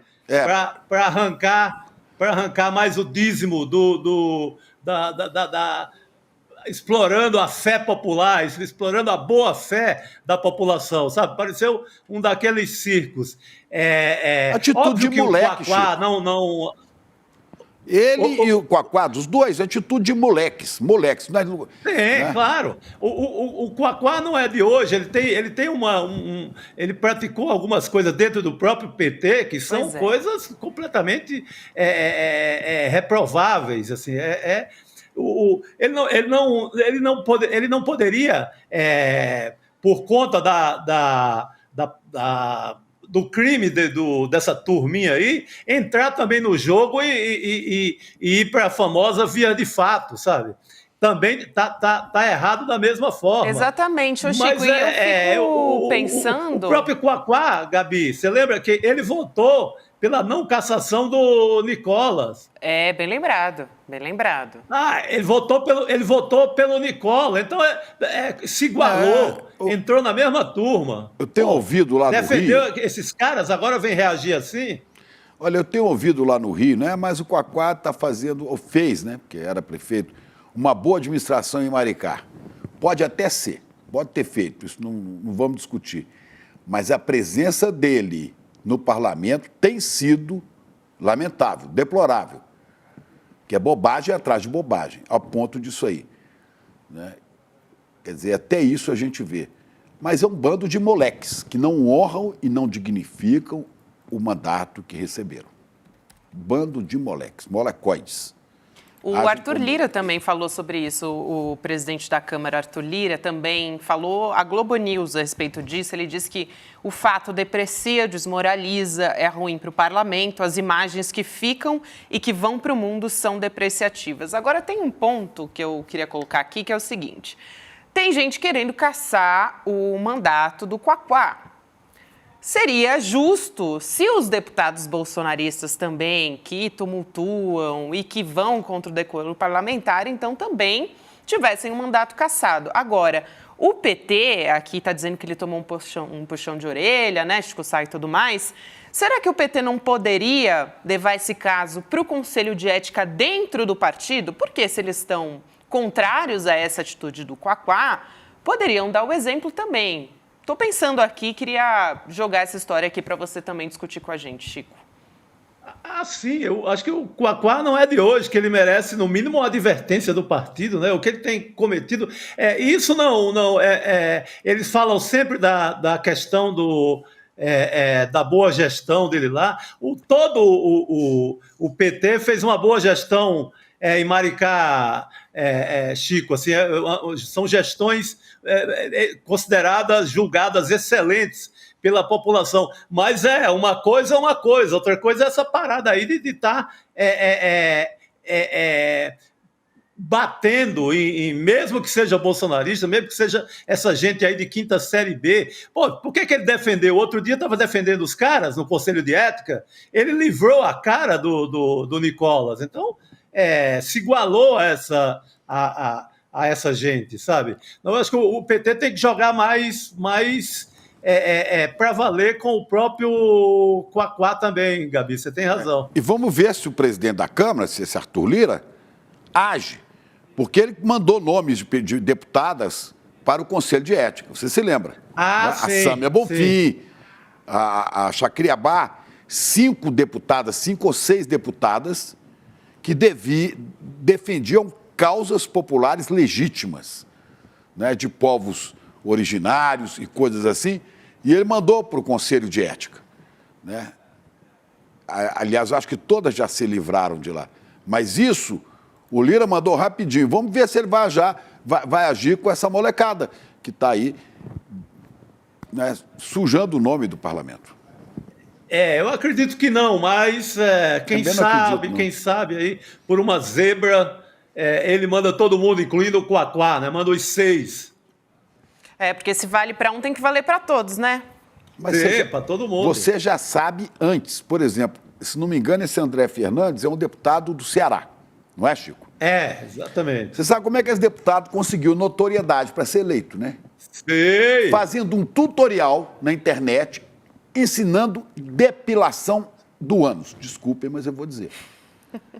Para arrancar mais o dízimo explorando a fé popular, explorando a boa fé da população, sabe? Pareceu um daqueles circos. Atitude óbvio de que moleque, o Quaquá Chico. não... Ele e o Quaquá, dos dois, atitude de moleques. Claro. O Quaquá não é de hoje. Ele tem ele praticou algumas coisas dentro do próprio PT que são coisas completamente reprováveis. Assim, ele não poderia, por conta do crime dessa turminha aí, entrar também no jogo e ir para a famosa via de fato, sabe? Também tá errado da mesma forma. Exatamente, Chico, mas eu fico pensando... O próprio Quaquá, Gabi, você lembra que ele votou pela não cassação do Nicolas. Bem lembrado, bem lembrado. Ele votou pelo Nicolas, então se igualou, entrou na mesma turma. Eu tenho ouvido lá no Rio... Defendeu esses caras, agora vem reagir assim? Olha, eu tenho ouvido lá no Rio, né? Mas o Quaquá está fazendo, ou fez, né? Porque era prefeito, uma boa administração em Maricá. Pode até ser, pode ter feito, isso não vamos discutir. Mas a presença dele no parlamento tem sido lamentável, deplorável. Que é bobagem atrás de bobagem, ao ponto disso aí. Né? Quer dizer, até isso a gente vê. Mas é um bando de moleques que não honram e não dignificam o mandato que receberam. Bando de moleques, molecoides. O Arthur Lira também falou sobre isso, o presidente da Câmara, Arthur Lira, também falou à Globo News a respeito disso. Ele disse que o fato deprecia, desmoraliza, é ruim para o parlamento, as imagens que ficam e que vão para o mundo são depreciativas. Agora, tem um ponto que eu queria colocar aqui, que é o seguinte: tem gente querendo caçar o mandato do Quaquá. Seria justo se os deputados bolsonaristas também, que tumultuam e que vão contra o decoro parlamentar, então também tivessem um mandato cassado. Agora, o PT, aqui está dizendo que ele tomou um puxão de orelha, né, Chico Sá e tudo mais. Será que o PT não poderia levar esse caso para o Conselho de Ética dentro do partido? Porque se eles estão contrários a essa atitude do Quaquá, poderiam dar o exemplo também. Estou pensando aqui, queria jogar essa história aqui para você também discutir com a gente, Chico. Sim, eu acho que o Quaquá não é de hoje, que ele merece, no mínimo, uma advertência do partido, né? O que ele tem cometido. Isso eles falam sempre da questão da boa gestão dele lá. O PT fez uma boa gestão em Maricá, Chico. Assim, são gestões consideradas, julgadas excelentes pela população. Mas uma coisa, outra coisa é essa parada aí de estar batendo mesmo que seja bolsonarista, mesmo que seja essa gente aí de quinta série B. Pô, por que ele defendeu? Outro dia estava defendendo os caras no Conselho de Ética, ele livrou a cara do Nicolas. Então, se igualou a essa gente, sabe? Então, eu acho que o PT tem que jogar mais para valer com o próprio Quaquá também, Gabi, você tem razão. E vamos ver se o presidente da Câmara, se esse Arthur Lira, age, porque ele mandou nomes de deputadas para o Conselho de Ética, você se lembra? Sim, a Sâmia Bonfim, a Chacriabá, 5 ou 6 deputadas que defendiam causas populares legítimas, né, de povos originários e coisas assim, E ele mandou para o Conselho de Ética, né? Aliás, eu acho que todas já se livraram de lá. Mas isso, o Lira mandou rapidinho. Vamos ver se ele vai agir com essa molecada que está aí, né, sujando o nome do parlamento. Eu acredito que não, mas quem sabe aí, por uma zebra, ele manda todo mundo, incluindo o Quaquá, né? Manda os 6. Porque se vale para um, tem que valer para todos, né? Mas para todo mundo. Você já sabe antes. Por exemplo, se não me engano, esse André Fernandes é um deputado do Ceará, não é, Chico? Exatamente. Você sabe como é que esse deputado conseguiu notoriedade para ser eleito, né? Sei. Fazendo um tutorial na internet ensinando depilação do ânus. Desculpem, mas eu vou dizer.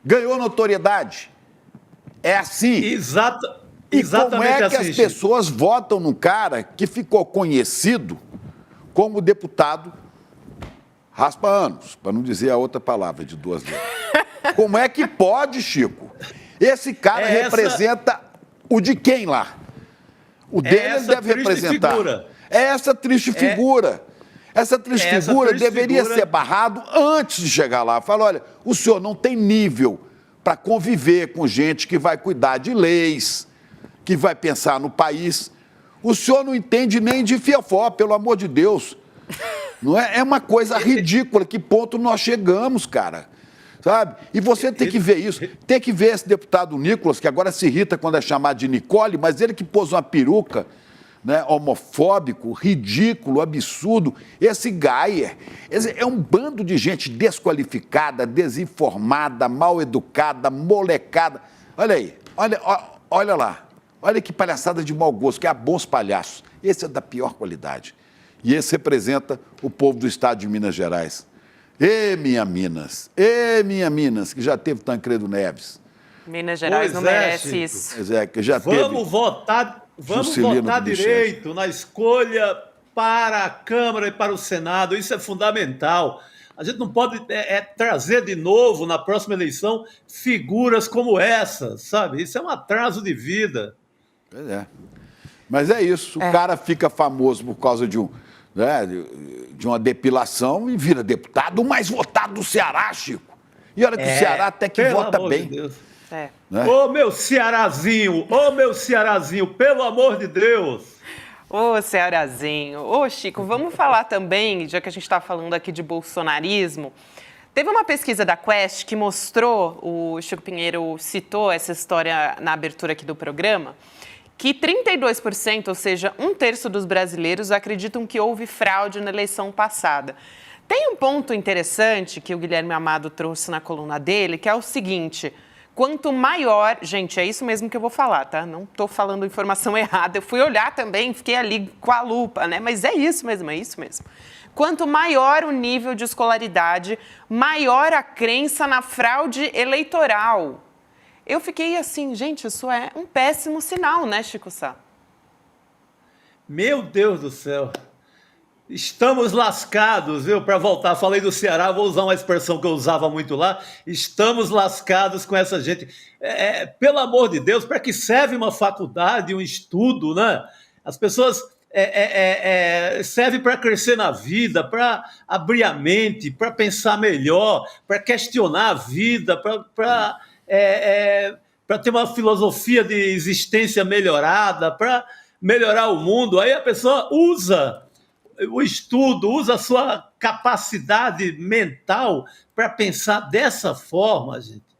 Ganhou notoriedade. É assim. Exatamente como é que assim, as pessoas votam num cara que ficou conhecido como deputado raspa-anos, para não dizer a outra palavra de 2 letras. Como é que pode, Chico? Esse cara representa o de quem lá? O dele ele deve representar. Figura. Essa triste figura. Essa triste figura deveria ser barrado antes de chegar lá. Fala, olha, o senhor não tem nível para conviver com gente que vai cuidar de leis, que vai pensar no país. O senhor não entende nem de fiofó, pelo amor de Deus. Não é? É uma coisa ridícula. Que ponto nós chegamos, cara? Sabe? E você tem que ver isso. Tem que ver esse deputado Nicolas, que agora se irrita quando é chamado de Nicole, mas ele que pôs uma peruca, né, homofóbico, ridículo, absurdo. Esse Gayer é um bando de gente desqualificada, desinformada, mal educada, molecada. Olha aí, olha lá. Olha que palhaçada de mau gosto, que é a bons palhaços. Esse é da pior qualidade. E esse representa o povo do estado de Minas Gerais. Minha Minas, que já teve Tancredo Neves. Minas Gerais não merece isso. Pois é, que já Vamos votar direito na escolha para a Câmara e para o Senado. Isso é fundamental. A gente não pode trazer de novo, na próxima eleição, figuras como essa, sabe? Isso é um atraso de vida. Pois é. Mas é isso. O cara fica famoso por causa de uma depilação e vira deputado, o mais votado do Ceará, Chico. E olha que o Ceará até que vota bem. De Deus. Né? Ô, meu Cearazinho, pelo amor de Deus. Ô, Cearazinho. Ô, Chico, vamos falar também, já que a gente está falando aqui de bolsonarismo. Teve uma pesquisa da Quest que mostrou, o Chico Pinheiro citou essa história na abertura aqui do programa, que 32%, ou seja, 1/3 dos brasileiros acreditam que houve fraude na eleição passada. Tem um ponto interessante que o Guilherme Amado trouxe na coluna dele, que é o seguinte: quanto maior... Gente, é isso mesmo que eu vou falar, tá? Não estou falando informação errada. Eu fui olhar também, fiquei ali com a lupa, né? Mas é isso mesmo, é isso mesmo. Quanto maior o nível de escolaridade, maior a crença na fraude eleitoral. Eu fiquei assim, gente, isso é um péssimo sinal, né, Chico Sá? Meu Deus do céu. Estamos lascados, viu? Para voltar, falei do Ceará, vou usar uma expressão que eu usava muito lá. Estamos lascados com essa gente. Pelo amor de Deus, para que serve uma faculdade, um estudo, né? As pessoas serve para crescer na vida, para abrir a mente, para pensar melhor, para questionar a vida, para ter uma filosofia de existência melhorada, para melhorar o mundo. Aí a pessoa usa o estudo, usa a sua capacidade mental para pensar dessa forma, gente.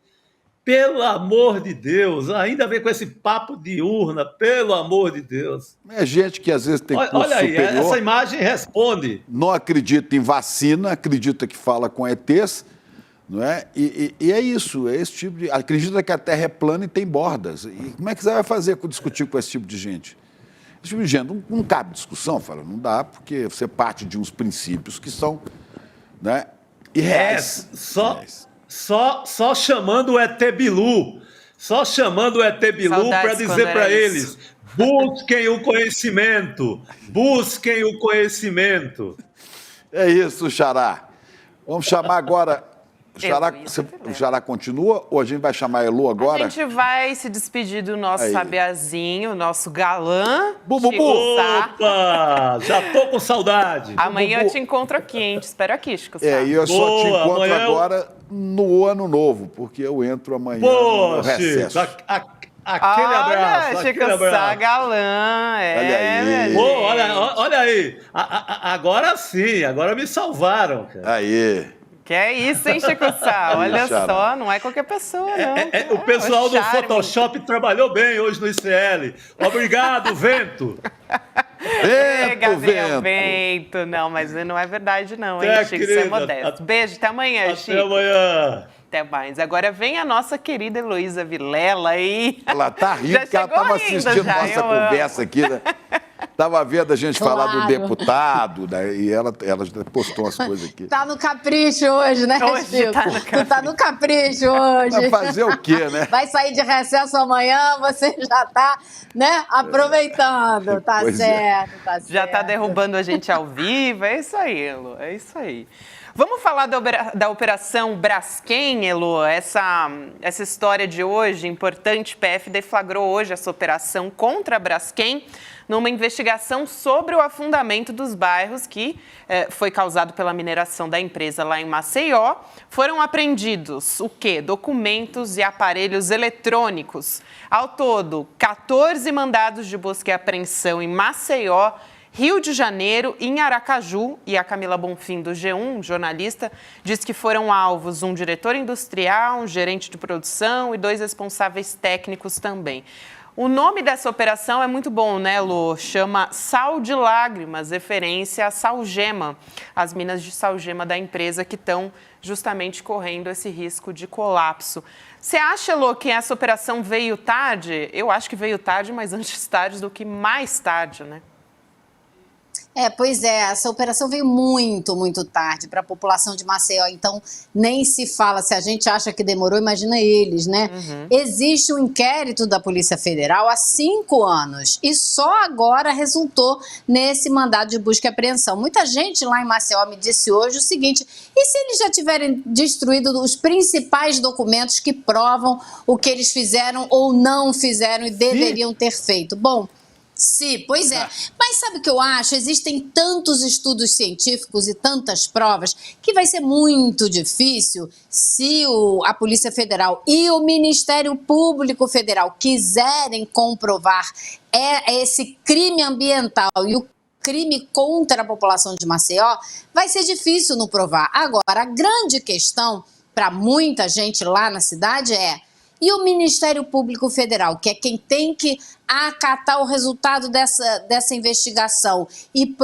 Pelo amor de Deus, ainda vem com esse papo de urna, pelo amor de Deus. É gente que às vezes tem curso superior. Olha aí, essa imagem responde. Não acredita em vacina, acredita que fala com ETs, não é? E é isso, é esse tipo de... Acredita que a Terra é plana e tem bordas. E como é que você vai fazer discutir com esse tipo de gente? Esse tipo de gente não cabe discussão, fala, não dá, porque você parte de uns princípios que são, né, irreais. Só chamando o ET Bilu. Só chamando o ET Bilu para dizer para eles: busquem o conhecimento. Busquem o conhecimento. É isso, Xará. Vamos chamar agora O Jará continua ou a gente vai chamar a Elô agora? A gente vai se despedir do nosso sabiazinho, nosso galã. Bubu! Opa! Já tô com saudade. Amanhã eu te encontro aqui, hein? Te espero aqui, Chico Sá. E eu só te encontro amanhã agora no ano novo, porque eu entro amanhã no recesso. Aquele abraço, Chico Sá, galã. Olha aí. Olha aí. Agora sim, agora me salvaram, cara. Aí. Que é isso, hein, Chico Sá? Olha só, não é qualquer pessoa, não. O pessoal do charme. Photoshop trabalhou bem hoje no ICL. Obrigado, Vento. Gabriel Vento. Não, mas não é verdade, não, hein, Chico? Isso é modesto. Beijo, até amanhã, Chico. Até amanhã. Até mais. Agora vem a nossa querida Heloísa Vilela aí. Ela tá rindo porque ela estava assistindo nossa conversa aqui, né? Tava vendo a gente falar do deputado, né? E ela postou as coisas aqui. Tá no capricho hoje, né, Chico? Tu tá no capricho hoje. Vai fazer o quê, né? Vai sair de recesso amanhã, você já tá, né, aproveitando. Tá certo, tá certo. Já tá derrubando a gente ao vivo. É isso aí, Elo. É isso aí. Vamos falar da Operação Braskem, Elo? Essa história de hoje, importante, PF deflagrou hoje essa operação contra a Braskem numa investigação sobre o afundamento dos bairros que foi causado pela mineração da empresa lá em Maceió. Foram apreendidos o quê? Documentos e aparelhos eletrônicos. Ao todo, 14 mandados de busca e apreensão em Maceió, Rio de Janeiro e em Aracaju. E a Camila Bonfim, do G1, jornalista, diz que foram alvos um diretor industrial, um gerente de produção e 2 responsáveis técnicos também. O nome dessa operação é muito bom, né, Lu? Chama Sal de Lágrimas, referência a Salgema, as minas de Salgema da empresa que estão justamente correndo esse risco de colapso. Você acha, Lu, que essa operação veio tarde? Eu acho que veio tarde, mas antes tarde do que mais tarde, né? Pois é, essa operação veio muito, muito tarde para a população de Maceió, então nem se fala, se a gente acha que demorou, imagina eles, né? Existe um inquérito da Polícia Federal há 5 anos e só agora resultou nesse mandado de busca e apreensão. Muita gente lá em Maceió me disse hoje o seguinte: e se eles já tiverem destruído os principais documentos que provam o que eles fizeram ou não fizeram e deveriam ter feito? Bom, sim, pois é. Mas sabe o que eu acho? Existem tantos estudos científicos e tantas provas que vai ser muito difícil se a Polícia Federal e o Ministério Público Federal quiserem comprovar esse crime ambiental e o crime contra a população de Maceió, vai ser difícil não provar. Agora, a grande questão para muita gente lá na cidade e o Ministério Público Federal, que é quem tem que acatar o resultado dessa investigação e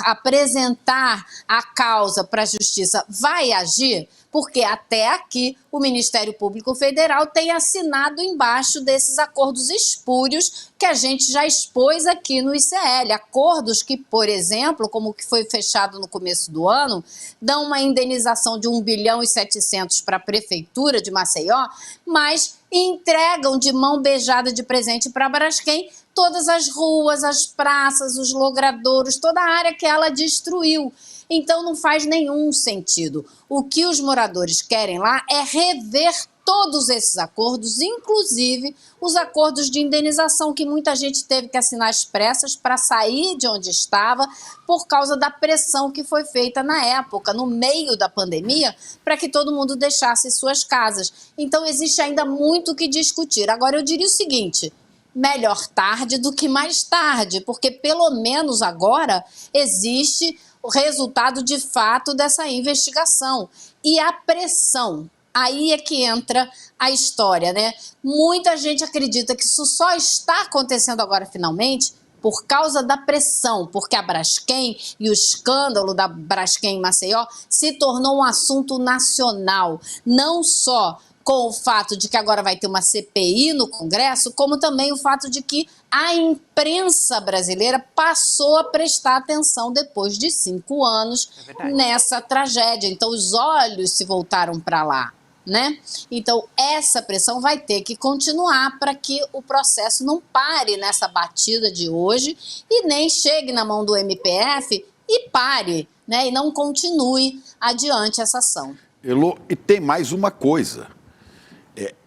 apresentar a causa para a Justiça, vai agir? Porque até aqui o Ministério Público Federal tem assinado embaixo desses acordos espúrios que a gente já expôs aqui no ICL. Acordos que, por exemplo, como o que foi fechado no começo do ano, dão uma indenização de 1 bilhão e 700 para a Prefeitura de Maceió, mas entregam de mão beijada de presente para a Braskem todas as ruas, as praças, os logradouros, toda a área que ela destruiu. Então não faz nenhum sentido. O que os moradores querem lá é rever todos esses acordos, inclusive os acordos de indenização que muita gente teve que assinar às pressas para sair de onde estava por causa da pressão que foi feita na época, no meio da pandemia, para que todo mundo deixasse suas casas. Então existe ainda muito o que discutir. Agora eu diria o seguinte: melhor tarde do que mais tarde, porque pelo menos agora existe o resultado de fato dessa investigação e a pressão. Aí é que entra a história, né? Muita gente acredita que isso só está acontecendo agora finalmente por causa da pressão, porque a Braskem e o escândalo da Braskem em Maceió se tornou um assunto nacional, não só com o fato de que agora vai ter uma CPI no Congresso, como também o fato de que a imprensa brasileira passou a prestar atenção depois de 5 anos nessa tragédia. Então os olhos se voltaram para lá, né? Então essa pressão vai ter que continuar para que o processo não pare nessa batida de hoje e nem chegue na mão do MPF e pare, né? E não continue adiante essa ação. Elô, e tem mais uma coisa.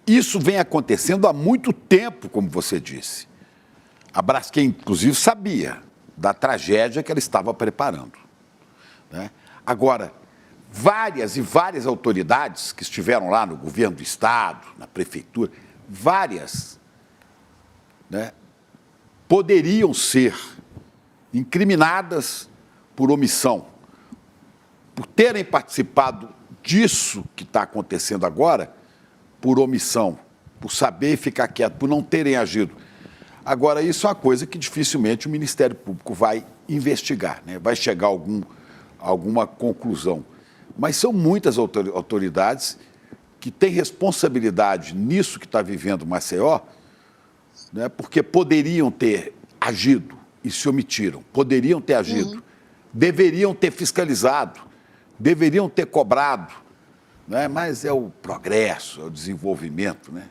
Isso vem acontecendo há muito tempo, como você disse. A Braskem, inclusive, sabia da tragédia que ela estava preparando, né? Agora, várias e várias autoridades que estiveram lá no governo do Estado, na prefeitura, várias, né, poderiam ser incriminadas por omissão, por terem participado disso que está acontecendo agora, por omissão, por saber e ficar quieto, por não terem agido. Agora, isso é uma coisa que dificilmente o Ministério Público vai investigar, né? Vai chegar a alguma conclusão. Mas são muitas autoridades que têm responsabilidade nisso que está vivendo Maceió, né? Porque poderiam ter agido e se omitiram, poderiam ter agido, deveriam ter fiscalizado, deveriam ter cobrado, né? Mas é o progresso, é o desenvolvimento, né?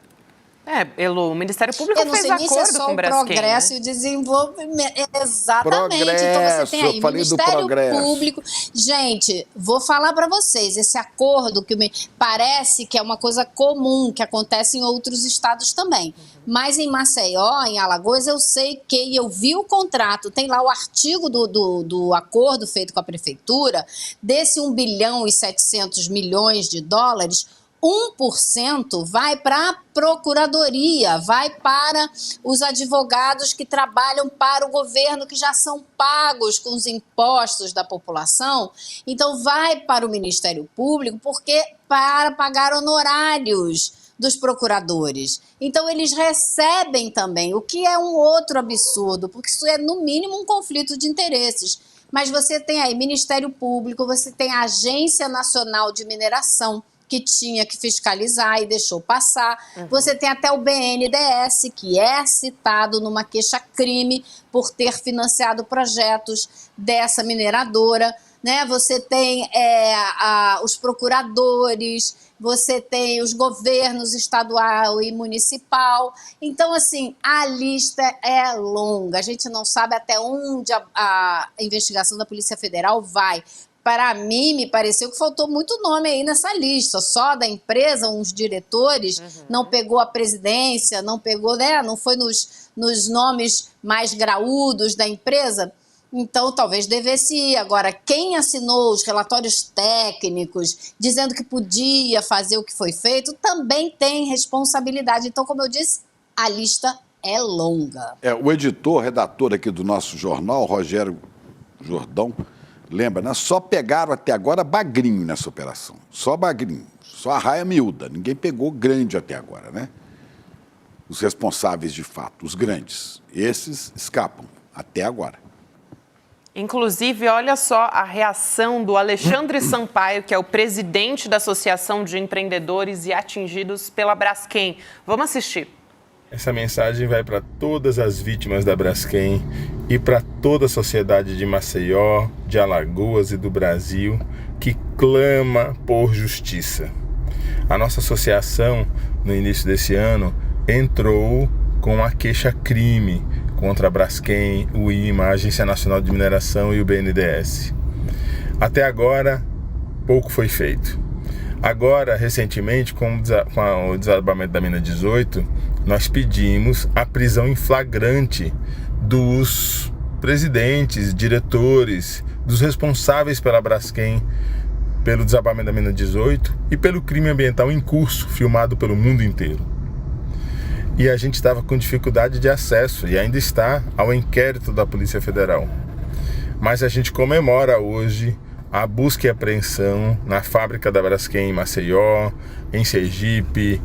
Elô, o Ministério Público fez acordo com o Braskem, o progresso e o desenvolvimento. Exatamente. Progresso, então você tem aí eu falei do Ministério progresso. Público. Gente, vou falar para vocês, esse acordo que parece que é uma coisa comum, que acontece em outros estados também. Mas em Maceió, em Alagoas, eu sei que eu vi o contrato, tem lá o artigo do acordo feito com a prefeitura, desse 1 bilhão e 700 milhões de dólares, 1% vai para a procuradoria, vai para os advogados que trabalham para o governo, que já são pagos com os impostos da população. Então, vai para o Ministério Público para pagar honorários dos procuradores. Então, eles recebem também, o que é um outro absurdo, porque isso é, no mínimo, um conflito de interesses. Mas você tem aí Ministério Público, você tem a Agência Nacional de Mineração, que tinha que fiscalizar e deixou passar. Você tem até o BNDES, que é citado numa queixa-crime por ter financiado projetos dessa mineradora, né? Você tem os procuradores, você tem os governos estadual e municipal. Então, assim, a lista é longa. A gente não sabe até onde a investigação da Polícia Federal vai. Para mim, me pareceu que faltou muito nome aí nessa lista. Só da empresa, uns diretores, não pegou a presidência, não pegou, né? Não foi nos nomes mais graúdos da empresa. Então, talvez devesse ir. Agora, quem assinou os relatórios técnicos, dizendo que podia fazer o que foi feito, também tem responsabilidade. Então, como eu disse, a lista é longa. O editor, redator aqui do nosso jornal, Rogério Jordão, lembra, né? Só pegaram até agora bagrinho nessa operação. Só bagrinho. Só a raia miúda. Ninguém pegou grande até agora, né? Os responsáveis de fato, os grandes. Esses escapam até agora. Inclusive, olha só a reação do Alexandre Sampaio, que é o presidente da Associação de Empreendedores e Atingidos pela Braskem. Vamos assistir. Essa mensagem vai para todas as vítimas da Braskem e para toda a sociedade de Maceió, de Alagoas e do Brasil que clama por justiça. A nossa associação, no início desse ano, entrou com a queixa-crime contra a Braskem, o IMA, a Agência Nacional de Mineração e o BNDES. Até agora, pouco foi feito. Agora, recentemente, com o desabamento da mina 18, nós pedimos a prisão em flagrante dos presidentes, diretores, dos responsáveis pela Braskem, pelo desabamento da mina 18 e pelo crime ambiental em curso, filmado pelo mundo inteiro. E a gente estava com dificuldade de acesso, e ainda está, ao inquérito da Polícia Federal. Mas a gente comemora hoje a busca e apreensão na fábrica da Braskem em Maceió, em Sergipe,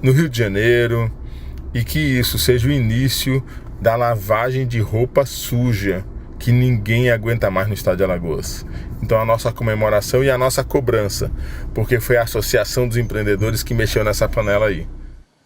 no Rio de Janeiro, e que isso seja o início da lavagem de roupa suja que ninguém aguenta mais no estado de Alagoas. Então a nossa comemoração e a nossa cobrança, porque foi a Associação dos Empreendedores que mexeu nessa panela aí.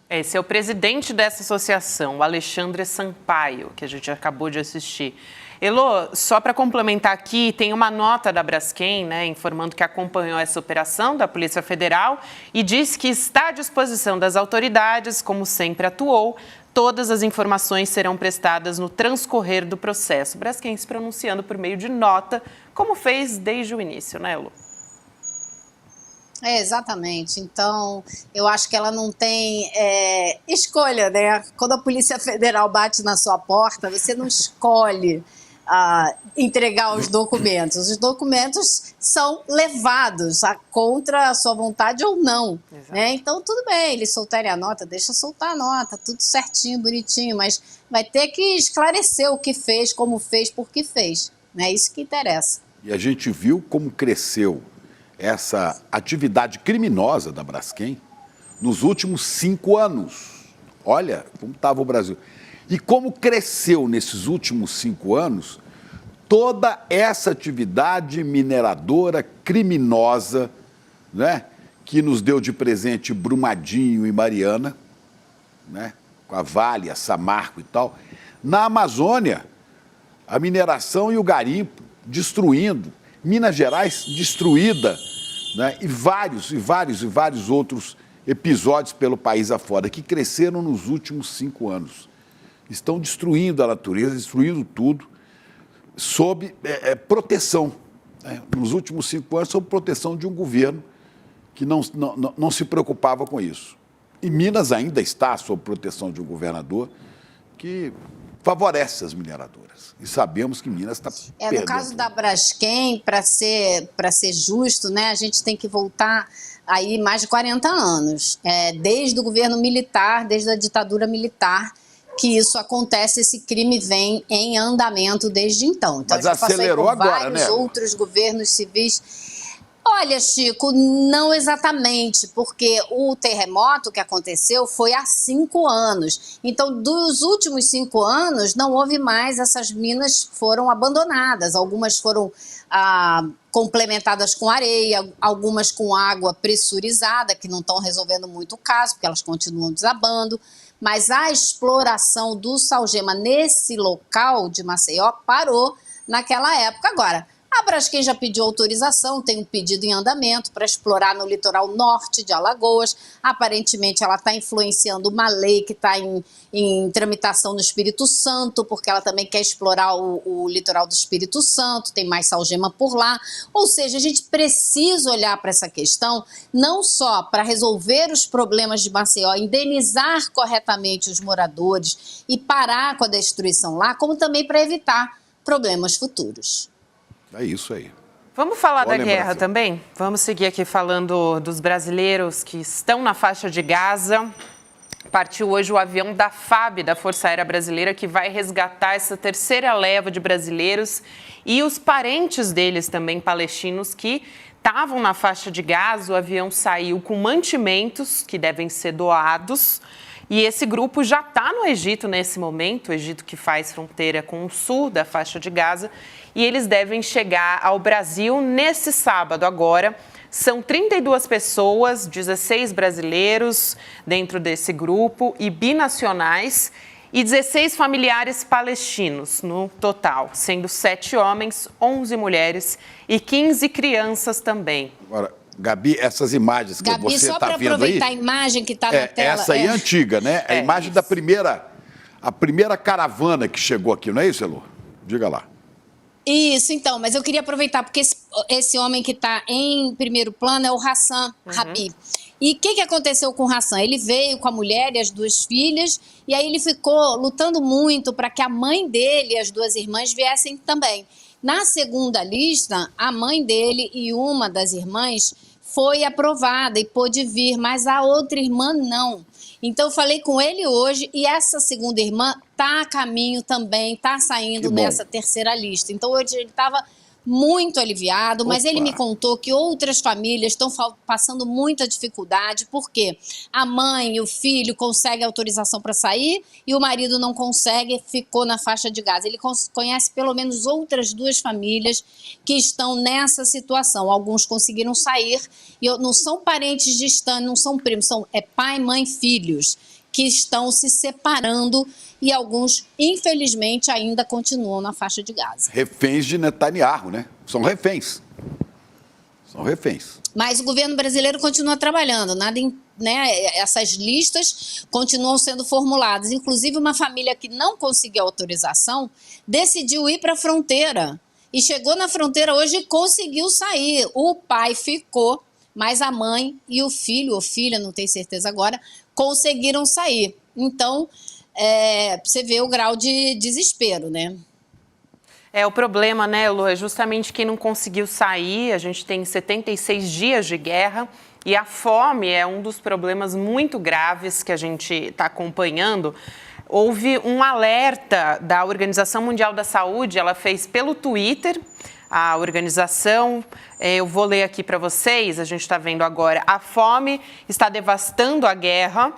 Esse é o presidente dessa associação, o Alexandre Sampaio, que a gente acabou de assistir. Elô, só para complementar aqui, tem uma nota da Braskem, né, informando que acompanhou essa operação da Polícia Federal e diz que está à disposição das autoridades, como sempre atuou. Todas as informações serão prestadas no transcorrer do processo. Braskem se pronunciando por meio de nota, como fez desde o início, né, Elô? Exatamente. Então, eu acho que ela não tem escolha, né? Quando a Polícia Federal bate na sua porta, você não escolhe entregar os documentos. Os documentos são levados contra a sua vontade ou não. Né? Então, tudo bem, eles soltarem a nota, deixa soltar a nota, tudo certinho, bonitinho, mas vai ter que esclarecer o que fez, como fez, por que fez. É isso que interessa. E a gente viu como cresceu essa atividade criminosa da Braskem nos últimos 5 anos. Olha como estava o Brasil. E como cresceu nesses últimos 5 anos toda essa atividade mineradora criminosa, né, que nos deu de presente Brumadinho e Mariana, né, com a Vale, a Samarco e tal. Na Amazônia, a mineração e o garimpo destruindo, Minas Gerais destruída, né, e vários outros episódios pelo país afora, que cresceram nos últimos 5 anos. Estão destruindo a natureza, destruindo tudo, sob proteção. Né? Nos últimos 5 anos, sob proteção de um governo que não se preocupava com isso. E Minas ainda está sob proteção de um governador que favorece as mineradoras. E sabemos que Minas está perdendo. No caso da Braskem, para ser justo, né, a gente tem que voltar aí mais de 40 anos. Desde o governo militar, desde a ditadura militar, que isso acontece, esse crime vem em andamento desde então. Então, mas acelerou agora, vários né? Outros governos civis. Olha, Chico, não exatamente, porque o terremoto que aconteceu foi há 5 anos. Então, dos últimos 5 anos, não houve mais, essas minas foram abandonadas. Algumas foram complementadas com areia, algumas com água pressurizada, que não estão resolvendo muito o caso, porque elas continuam desabando. Mas a exploração do salgema nesse local de Maceió parou naquela época. Agora, a Braskem já pediu autorização, tem um pedido em andamento para explorar no litoral norte de Alagoas. Aparentemente, ela está influenciando uma lei que está em tramitação no Espírito Santo, porque ela também quer explorar o litoral do Espírito Santo, tem mais salgema por lá. Ou seja, a gente precisa olhar para essa questão, não só para resolver os problemas de Maceió, indenizar corretamente os moradores e parar com a destruição lá, como também para evitar problemas futuros. É isso aí. Vamos falar da guerra também? Vamos seguir aqui falando dos brasileiros que estão na faixa de Gaza. Partiu hoje o avião da FAB, da Força Aérea Brasileira, que vai resgatar essa terceira leva de brasileiros e os parentes deles também, palestinos, que estavam na faixa de Gaza. O avião saiu com mantimentos que devem ser doados. E esse grupo já está no Egito nesse momento, o Egito que faz fronteira com o sul da faixa de Gaza, e eles devem chegar ao Brasil nesse sábado agora. São 32 pessoas, 16 brasileiros dentro desse grupo e binacionais, e 16 familiares palestinos no total, sendo 7 homens, 11 mulheres e 15 crianças também. Agora, Gabi, essas imagens que Gabi, você está vendo aí... só para aproveitar a imagem que está na tela... Essa aí é antiga, né? A imagem da primeira caravana que chegou aqui, não é isso, Elô? Diga lá. Isso, então, mas eu queria aproveitar, porque esse homem que está em primeiro plano é o Hassan Rabi. E o que aconteceu com o Hassan? Ele veio com a mulher e as 2 filhas, e aí ele ficou lutando muito para que a mãe dele e as 2 irmãs viessem também. Na segunda lista, a mãe dele e uma das irmãs foi aprovada e pôde vir, mas a outra irmã não. Então, eu falei com ele hoje e essa segunda irmã está a caminho também, está saindo nessa terceira lista. Então, hoje ele estava muito aliviado, mas ele me contou que outras famílias estão passando muita dificuldade, porque a mãe e o filho conseguem autorização para sair e o marido não consegue, ficou na faixa de Gaza. Ele conhece pelo menos outras 2 famílias que estão nessa situação. Alguns conseguiram sair e não são parentes distantes, não são primos, são pai, mãe, filhos que estão se separando e alguns, infelizmente, ainda continuam na faixa de Gaza. Reféns de Netanyahu, né? São reféns. São reféns. Mas o governo brasileiro continua trabalhando, essas listas continuam sendo formuladas. Inclusive, uma família que não conseguiu autorização decidiu ir para a fronteira e chegou na fronteira hoje e conseguiu sair. O pai ficou mas a mãe e o filho, ou filha, não tenho certeza agora, conseguiram sair. Então, você vê o grau de desespero, né? O problema, né, Lu, é justamente quem não conseguiu sair. A gente tem 76 dias de guerra e a fome é um dos problemas muito graves que a gente está acompanhando. Houve um alerta da Organização Mundial da Saúde, ela fez pelo Twitter, a organização, eu vou ler aqui para vocês, a gente está vendo agora, a fome está devastando a guerra.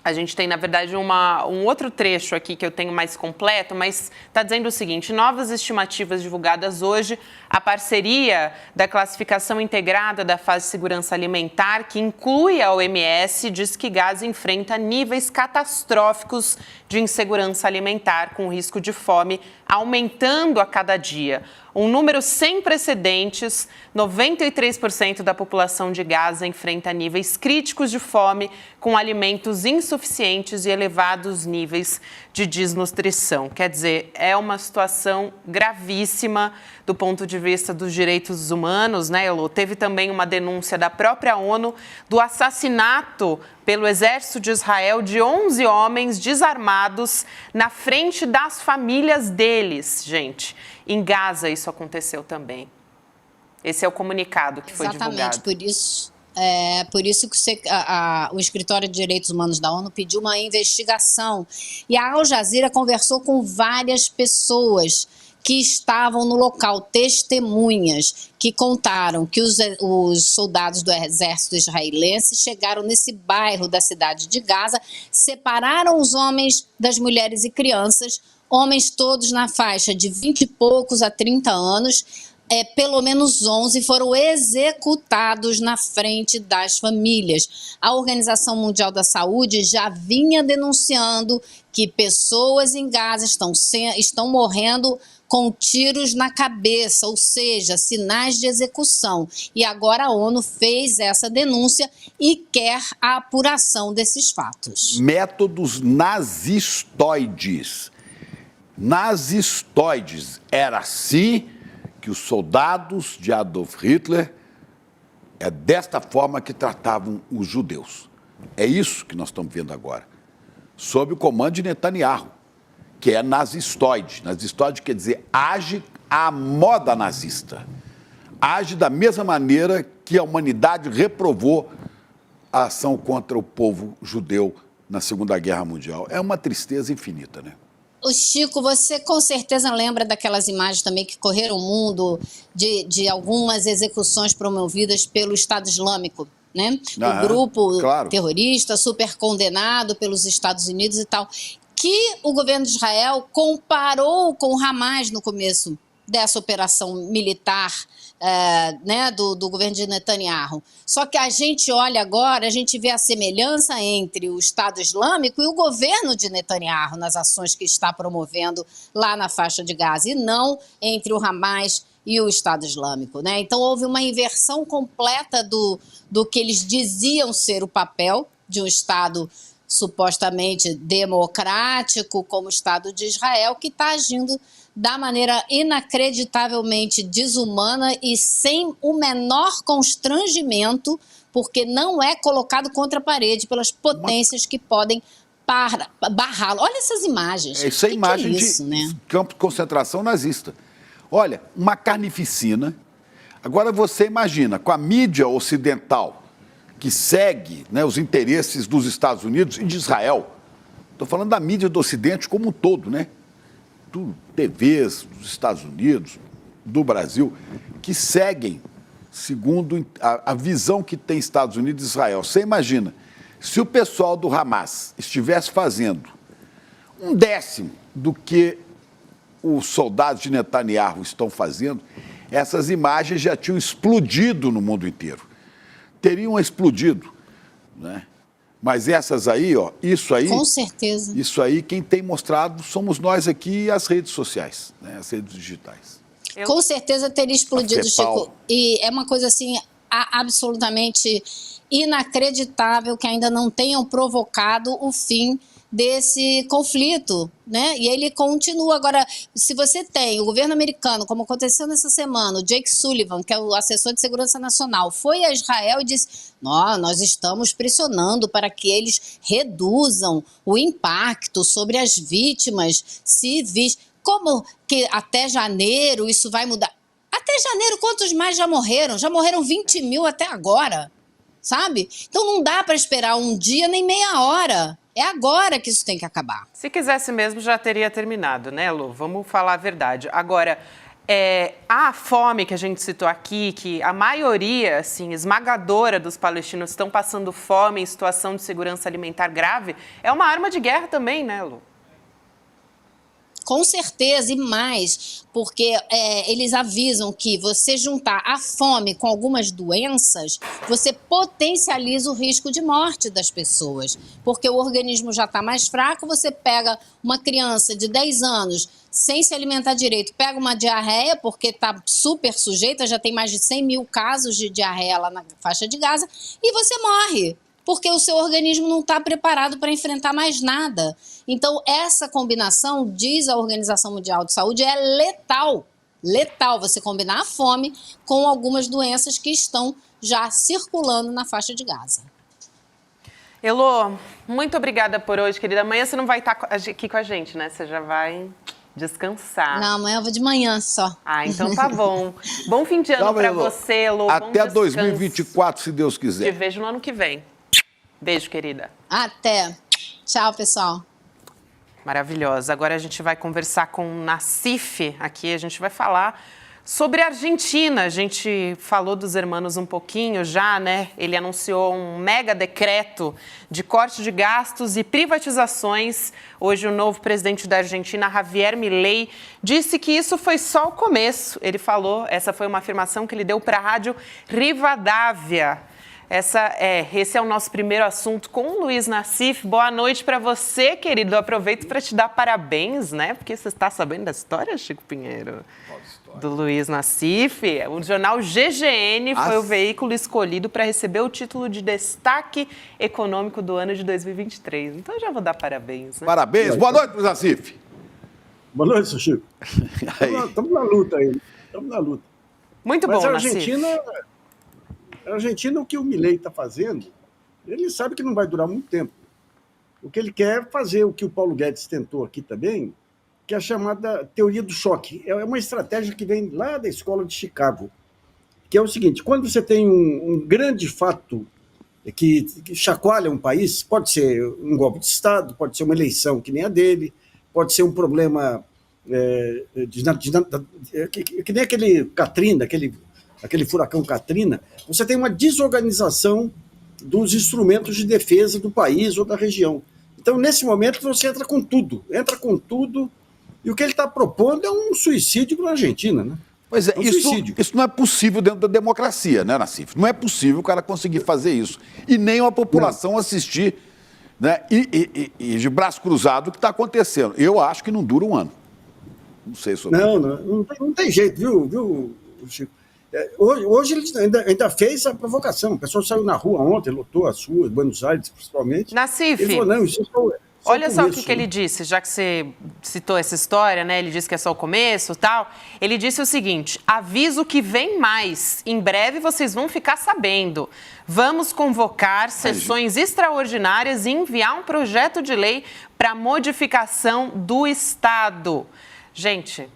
A gente tem, na verdade, um outro trecho aqui que eu tenho mais completo, mas está dizendo o seguinte: novas estimativas divulgadas hoje, a parceria da classificação integrada da fase de segurança alimentar, que inclui a OMS, diz que Gaza enfrenta níveis catastróficos de insegurança alimentar, com risco de fome aumentando a cada dia. Um número sem precedentes, 93% da população de Gaza enfrenta níveis críticos de fome, com alimentos insuficientes e elevados níveis de desnutrição. Quer dizer, é uma situação gravíssima do ponto de vista dos direitos humanos, né, Elô? Teve também uma denúncia da própria ONU do assassinato pelo exército de Israel de 11 homens desarmados na frente das famílias deles, gente. Em Gaza isso aconteceu também. Esse é o comunicado que foi divulgado. Exatamente, por isso que o Escritório de Direitos Humanos da ONU pediu uma investigação. E a Al Jazeera conversou com várias pessoas que estavam no local, testemunhas, que contaram que os soldados do exército israelense chegaram nesse bairro da cidade de Gaza, separaram os homens das mulheres e crianças, homens todos na faixa de 20 e poucos a 30 anos, pelo menos 11 foram executados na frente das famílias. A Organização Mundial da Saúde já vinha denunciando que pessoas em Gaza estão morrendo com tiros na cabeça, ou seja, sinais de execução. E agora a ONU fez essa denúncia e quer a apuração desses fatos. Métodos nazistoides. Nazistoides. Era assim que os soldados de Adolf Hitler, é desta forma que tratavam os judeus. É isso que nós estamos vendo agora. Sob o comando de Netanyahu, que é nazistoide. Nazistoide quer dizer age à moda nazista. Age da mesma maneira que a humanidade reprovou a ação contra o povo judeu na Segunda Guerra Mundial. É uma tristeza infinita, né? O Chico, você com certeza lembra daquelas imagens também que correram o mundo de algumas execuções promovidas pelo Estado Islâmico, né? O grupo terrorista super condenado pelos Estados Unidos e tal, que o governo de Israel comparou com o Hamas no começo dessa operação militar do governo de Netanyahu. Só que a gente olha agora, a gente vê a semelhança entre o Estado Islâmico e o governo de Netanyahu nas ações que está promovendo lá na faixa de Gaza, e não entre o Hamas e o Estado Islâmico, né? Então houve uma inversão completa do que eles diziam ser o papel de um Estado supostamente democrático como o Estado de Israel, que está agindo da maneira inacreditavelmente desumana e sem o menor constrangimento, porque não é colocado contra a parede pelas potências que podem barrá-lo. Olha essas imagens. Essa é imagem de campo de concentração nazista. Olha, uma carnificina. Agora você imagina, com a mídia ocidental que segue, né, os interesses dos Estados Unidos e de Israel. Estou falando da mídia do Ocidente como um todo, né? TVs dos Estados Unidos, do Brasil, que seguem segundo a visão que tem Estados Unidos e Israel. Você imagina, se o pessoal do Hamas estivesse fazendo 1/10 do que os soldados de Netanyahu estão fazendo, essas imagens já tinham explodido no mundo inteiro. Teriam explodido, né? Mas essas aí, ó, isso aí... Com certeza. Isso aí, quem tem mostrado somos nós aqui e as redes sociais, né? As redes digitais. Com certeza teria explodido, Chico. E é uma coisa, assim, absolutamente inacreditável que ainda não tenham provocado o fim desse conflito, né? E ele continua. Agora, se você tem o governo americano, como aconteceu nessa semana, o Jake Sullivan, que é o assessor de segurança nacional, foi a Israel e disse: nós estamos pressionando para que eles reduzam o impacto sobre as vítimas civis. Como que até janeiro isso vai mudar? Até janeiro, quantos mais já morreram? Já morreram 20 mil até agora, sabe? Então não dá para esperar um dia nem meia hora. É agora que isso tem que acabar. Se quisesse mesmo, já teria terminado, né, Lu? Vamos falar a verdade. Agora, a fome que a gente citou aqui, que a maioria, assim, esmagadora dos palestinos estão passando fome em situação de segurança alimentar grave, é uma arma de guerra também, né, Lu? Com certeza, e mais, porque eles avisam que você juntar a fome com algumas doenças, você potencializa o risco de morte das pessoas, porque o organismo já está mais fraco, você pega uma criança de 10 anos sem se alimentar direito, pega uma diarreia, porque está super sujeita, já tem mais de 100 mil casos de diarreia lá na faixa de Gaza, e você morre, porque o seu organismo não está preparado para enfrentar mais nada. Então, essa combinação, diz a Organização Mundial de Saúde, é letal. Letal você combinar a fome com algumas doenças que estão já circulando na faixa de Gaza. Elô, muito obrigada por hoje, querida. Amanhã você não vai estar aqui com a gente, né? Você já vai descansar. Não, amanhã eu vou de manhã só. Ah, então tá bom. Bom fim de ano para você, Elô. Até 2024, se Deus quiser. Te vejo no ano que vem. Beijo, querida. Até. Tchau, pessoal. Maravilhosa. Agora a gente vai conversar com o Nassif aqui, a gente vai falar sobre a Argentina. A gente falou dos hermanos um pouquinho já, né? Ele anunciou um mega decreto de corte de gastos e privatizações. Hoje o novo presidente da Argentina, Javier Milei, disse que isso foi só o começo. Ele falou, essa foi uma afirmação que ele deu para a rádio Rivadavia. Esse é o nosso primeiro assunto com o Luiz Nassif. Boa noite para você, querido. Eu aproveito para te dar parabéns, né? Porque você está sabendo da história, Chico Pinheiro? Do Luiz Nassif. O jornal GGN foi o veículo escolhido para receber o título de destaque econômico do ano de 2023. Então, eu já vou dar parabéns, né? Parabéns. Boa noite, Luiz Nassif. Boa noite, seu Chico. Estamos na luta aí. Estamos na luta. Muito Mas bom, Nassif. A Argentina, o que o Milei está fazendo, ele sabe que não vai durar muito tempo. O que ele quer é fazer o que o Paulo Guedes tentou aqui também, que é a chamada teoria do choque. É uma estratégia que vem lá da escola de Chicago, que é o seguinte: quando você tem um grande fato que chacoalha um país, pode ser um golpe de Estado, pode ser uma eleição que nem a dele, pode ser um problema que nem aquele Katrina, aquele furacão Katrina, você tem uma desorganização dos instrumentos de defesa do país ou da região. Então, nesse momento, você entra com tudo, e o que ele está propondo é um suicídio para a Argentina, né? Pois é, isso não é possível dentro da democracia, né, Nassif? Não é possível o cara conseguir fazer isso. E nem a população assistir, né, e de braço cruzado o que está acontecendo. Eu acho que não dura um ano. Não sei sobre isso. Não tem jeito, viu, Chico? Hoje ele ainda fez a provocação. O pessoal saiu na rua ontem, lotou as ruas, Buenos Aires principalmente. Nassif, ele falou, não, isso é só olha só o começo, que ele disse, já que você citou essa história, né? Ele disse que é só o começo e tal. Ele disse o seguinte: aviso que vem mais. Em breve vocês vão ficar sabendo. Vamos convocar sessões extraordinárias e enviar um projeto de lei para modificação do Estado. Gente,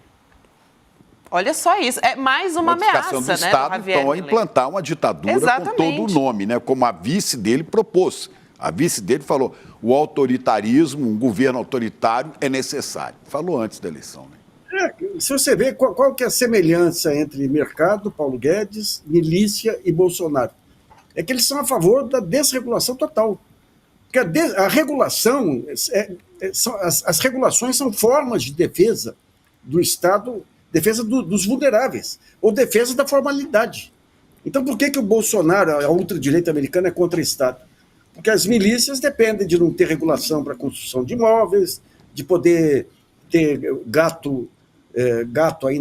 olha só isso, é mais uma ameaça, do Estado, Javier então, a Milei. implantar uma ditadura Exatamente. com todo o nome, né? Como a vice dele propôs. A vice dele falou: o autoritarismo, um governo autoritário é necessário. Falou antes da eleição, né? Se você vê qual que é a semelhança entre mercado, Paulo Guedes, milícia e Bolsonaro, é que eles são a favor da desregulação total. Porque a regulação, as regulações são formas de defesa do Estado, defesa dos vulneráveis, ou defesa da formalidade. Então, por que o Bolsonaro, a ultradireita americana, é contra o Estado? Porque as milícias dependem de não ter regulação para a construção de imóveis, de poder ter gato aí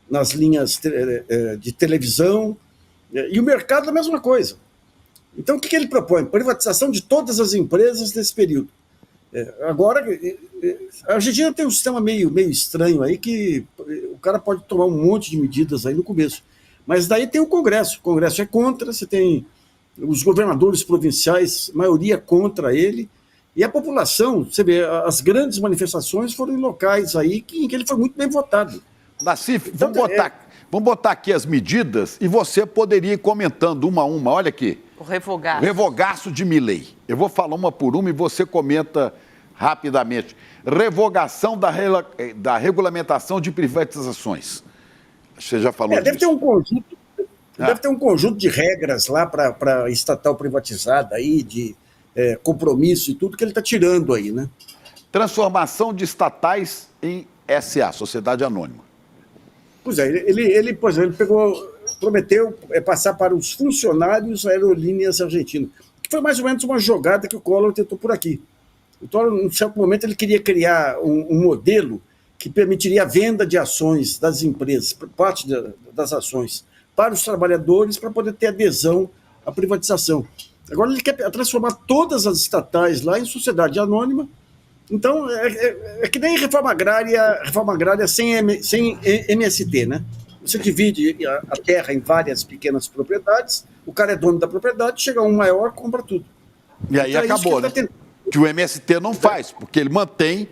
nas linhas de televisão, e o mercado é a mesma coisa. Então, o que ele propõe? Privatização de todas as empresas nesse período. Agora, a Argentina tem um sistema meio estranho aí, que o cara pode tomar um monte de medidas aí no começo. Mas daí tem o Congresso é contra, você tem os governadores provinciais, maioria contra ele, e a população, você vê, as grandes manifestações foram em locais aí em que ele foi muito bem votado. Nassif, vamos botar aqui as medidas e você poderia ir comentando uma a uma. Olha aqui. O revogaço. Revogaço de Milei. Eu vou falar uma por uma e você comenta rapidamente. Revogação da regulamentação de privatizações. Você já falou disso. Deve ter um conjunto de regras lá para estatal privatizada aí, de compromisso e tudo que ele está tirando aí, né? Transformação de estatais em SA, Sociedade Anônima. Pois é, ele prometeu passar para os funcionários aerolíneas argentinas, que foi mais ou menos uma jogada que o Collor tentou por aqui. O Collor, em certo momento, ele queria criar um modelo que permitiria a venda de ações das empresas, parte das ações, para os trabalhadores, para poder ter adesão à privatização. Agora ele quer transformar todas as estatais lá em sociedade anônima. Então, é que nem reforma agrária sem MST, né? Você divide a terra em várias pequenas propriedades, o cara é dono da propriedade, chega um maior, compra tudo. E aí então, acabou, né? Que o MST não faz, porque ele mantém,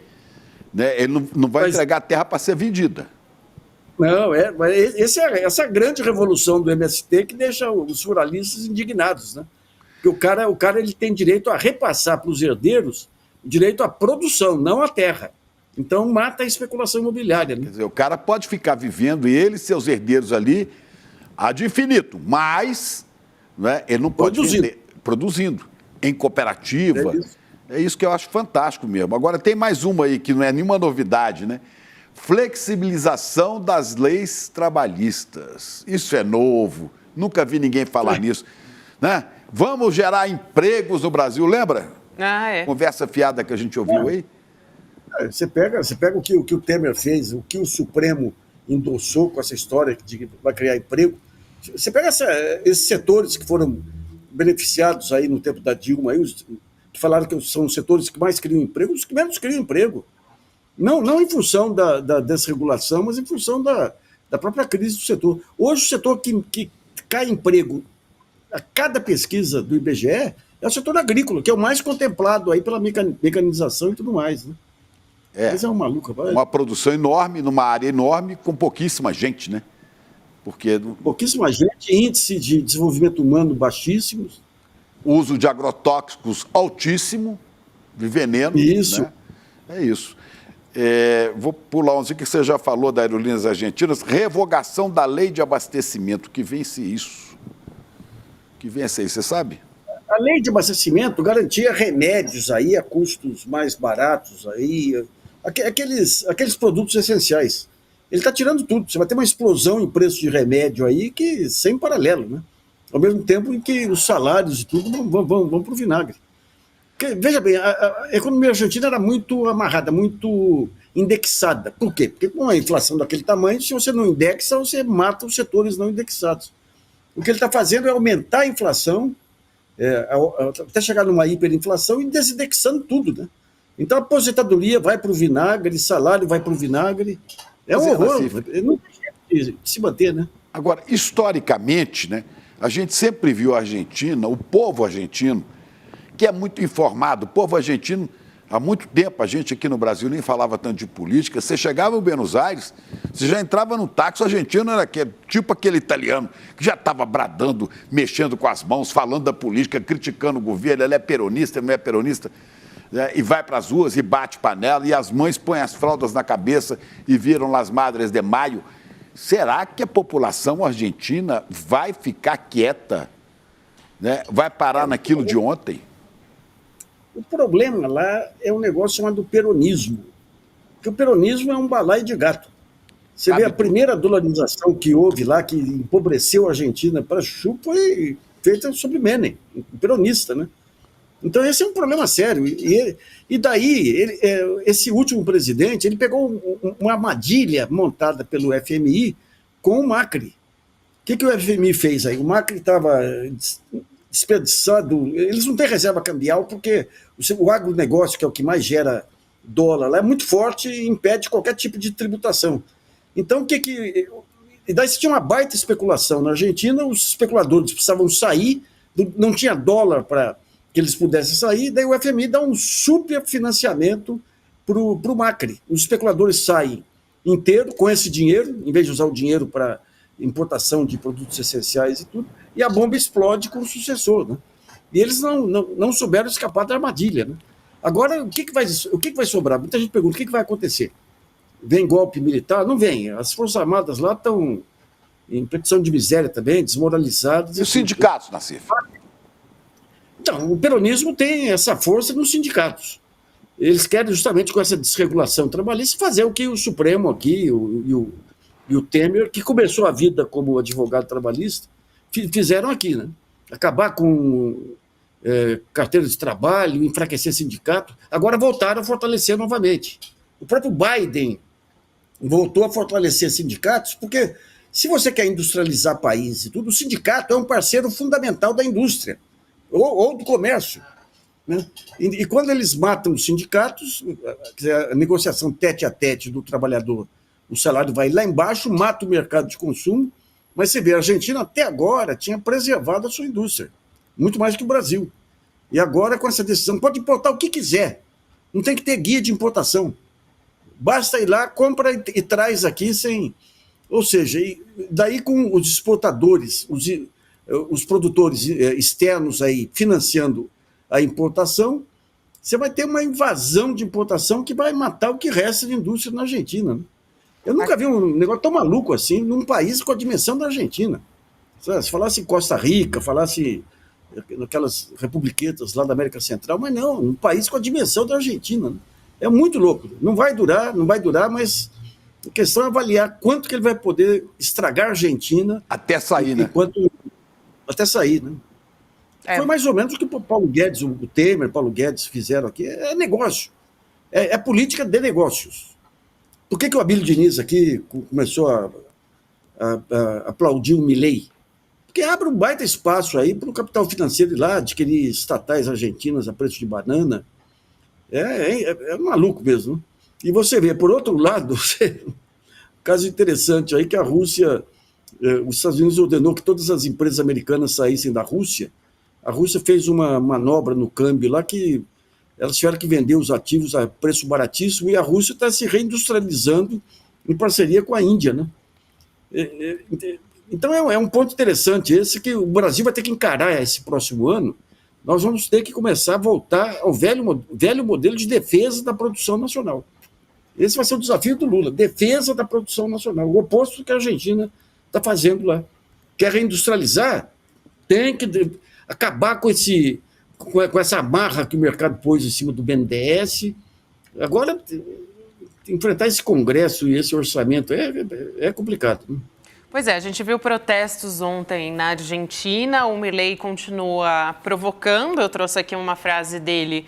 né? Ele não vai entregar a terra para ser vendida. Não, essa é a grande revolução do MST que deixa os ruralistas indignados, né? Porque o cara ele tem direito a repassar para os herdeiros o direito à produção, não à terra. Então mata a especulação imobiliária, né? Quer dizer, o cara pode ficar vivendo, ele e seus herdeiros ali, ad infinito, mas, né, ele não pode vender, produzindo em cooperativa. É isso que eu acho fantástico mesmo. Agora tem mais uma aí que não é nenhuma novidade, né? Flexibilização das leis trabalhistas. Isso é novo, nunca vi ninguém falar nisso, né? Vamos gerar empregos no Brasil, lembra? Conversa fiada que a gente ouviu aí? Você pega o que o Temer fez, o que o Supremo endossou com essa história de que vai criar emprego. Você pega esses setores que foram beneficiados aí no tempo da Dilma, aí, que falaram que são os setores que mais criam emprego, os que menos criam emprego. Não em função da desregulação, mas em função da própria crise do setor. Hoje, o setor que cai emprego a cada pesquisa do IBGE é o setor agrícola, que é o mais contemplado aí pela mecanização e tudo mais, né? Mas é uma maluca. Uma produção enorme, numa área enorme, com pouquíssima gente, né? Pouquíssima gente, índice de desenvolvimento humano baixíssimos. Uso de agrotóxicos altíssimo, de veneno. Isso. Né? É isso. Vou pular que você já falou da Aerolíneas Argentinas. Revogação da lei de abastecimento. Que vence isso? Que vence aí, você sabe? A lei de abastecimento garantia remédios aí a custos mais baratos, aí, aqueles produtos essenciais. Ele está tirando tudo. Você vai ter uma explosão em preço de remédio aí que sem paralelo, né? Ao mesmo tempo em que os salários e tudo vão para o vinagre. Porque, veja bem, a economia argentina era muito amarrada, muito indexada. Por quê? Porque com a inflação daquele tamanho, se você não indexa, você mata os setores não indexados. O que ele está fazendo é aumentar a inflação, até chegar numa hiperinflação e desindexando tudo, né? Então a aposentadoria vai para o vinagre, salário vai para o vinagre. É um horror. Não tem jeito de se manter, né? Agora, historicamente, né, a gente sempre viu a Argentina, o povo argentino, que é muito informado. O povo argentino, há muito tempo, a gente aqui no Brasil nem falava tanto de política. Você chegava em Buenos Aires, você já entrava no táxi, o argentino era tipo aquele italiano que já estava bradando, mexendo com as mãos, falando da política, criticando o governo. Ele é peronista, ele não é peronista. Né, e vai para as ruas e bate panela, e as mães põem as fraldas na cabeça e viram Las Madres de Maio. Será que a população argentina vai ficar quieta? Né? Vai parar naquilo de ontem? O problema lá é um negócio chamado peronismo. Porque o peronismo é um balaio de gato. Você vê a primeira dolarização que houve lá, que empobreceu a Argentina para chupa, foi feita sobre Menem, um peronista, né? Então esse é um problema sério. E daí, esse último presidente, ele pegou uma armadilha montada pelo FMI com o Macri. O que o FMI fez aí? O Macri estava desperdiçado. Eles não têm reserva cambial porque o agronegócio, que é o que mais gera dólar, lá é muito forte e impede qualquer tipo de tributação. Então, e daí se tinha uma baita especulação. Na Argentina, os especuladores precisavam sair, não tinha dólar para que eles pudessem sair, daí o FMI dá um super financiamento para o Macri. Os especuladores saem inteiro com esse dinheiro, em vez de usar o dinheiro para importação de produtos essenciais e tudo, e a bomba explode com o sucessor. Né? E eles não souberam escapar da armadilha. Né? Agora, o que vai sobrar? Muita gente pergunta, o que vai acontecer? Vem golpe militar? Não vem. As Forças Armadas lá estão em petição de miséria também, desmoralizadas. E os sindicatos, Nassif? Então, o peronismo tem essa força nos sindicatos. Eles querem justamente com essa desregulação trabalhista fazer o que o Supremo aqui e o Temer, que começou a vida como advogado trabalhista, fizeram aqui, né? Acabar com carteira de trabalho, enfraquecer sindicato. Agora voltaram a fortalecer novamente. O próprio Biden voltou a fortalecer sindicatos, porque se você quer industrializar país e tudo, o sindicato é um parceiro fundamental da indústria ou do comércio. Né? E quando eles matam os sindicatos, a negociação tete a tete do trabalhador, o salário vai lá embaixo, mata o mercado de consumo, mas você vê, a Argentina até agora tinha preservado a sua indústria, muito mais que o Brasil. E agora, com essa decisão, pode importar o que quiser, não tem que ter guia de importação. Basta ir lá, compra e traz aqui sem... Ou seja, daí com os exportadores, os produtores externos aí financiando a importação, você vai ter uma invasão de importação que vai matar o que resta de indústria na Argentina. Né? Eu nunca vi um negócio tão maluco assim num país com a dimensão da Argentina. Se falasse em Costa Rica, falasse naquelas republiquetas lá da América Central, mas não, um país com a dimensão da Argentina. Né? É muito louco. Não vai durar, mas a questão é avaliar quanto que ele vai poder estragar a Argentina. Até sair, né? Até sair, né? Foi mais ou menos o que o Paulo Guedes, o Temer, Paulo Guedes fizeram aqui. É negócio. É política de negócios. Por que o Abílio Diniz aqui começou a aplaudir o Milei? Porque abre um baita espaço aí para o capital financeiro ir lá adquirir estatais argentinas a preço de banana. É maluco mesmo. Né? E você vê, por outro lado, um caso interessante aí que a Rússia, os Estados Unidos ordenou que todas as empresas americanas saíssem da Rússia. A Rússia fez uma manobra no câmbio lá que elas tiveram que vender os ativos a preço baratíssimo e a Rússia está se reindustrializando em parceria com a Índia. Né? Então é um ponto interessante esse que o Brasil vai ter que encarar esse próximo ano. Nós vamos ter que começar a voltar ao velho modelo de defesa da produção nacional. Esse vai ser o desafio do Lula, defesa da produção nacional, o oposto do que a Argentina está fazendo lá. Quer reindustrializar? Tem que acabar com essa amarra que o mercado pôs em cima do BNDES. Agora, enfrentar esse Congresso e esse orçamento é complicado. Né? Pois é, a gente viu protestos ontem na Argentina, o Milei continua provocando, eu trouxe aqui uma frase dele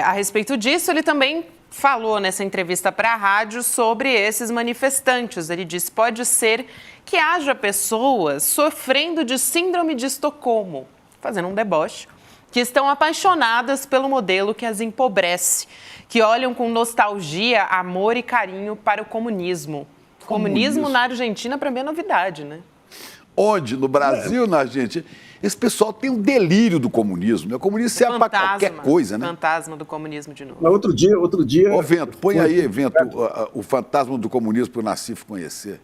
a respeito disso, ele também falou nessa entrevista para a rádio sobre esses manifestantes. Ele disse: pode ser que haja pessoas sofrendo de síndrome de Estocolmo, fazendo um deboche, que estão apaixonadas pelo modelo que as empobrece, que olham com nostalgia, amor e carinho para o comunismo. Comunismo na Argentina, para mim, é novidade, né? Onde? No Brasil, na Argentina? Esse pessoal tem um delírio do comunismo, né? O comunismo serve para qualquer coisa, né? Fantasma do comunismo de novo. Mas outro dia... Ô, Vento, põe aí, Vento, o fantasma do comunismo para o Nassif conhecer.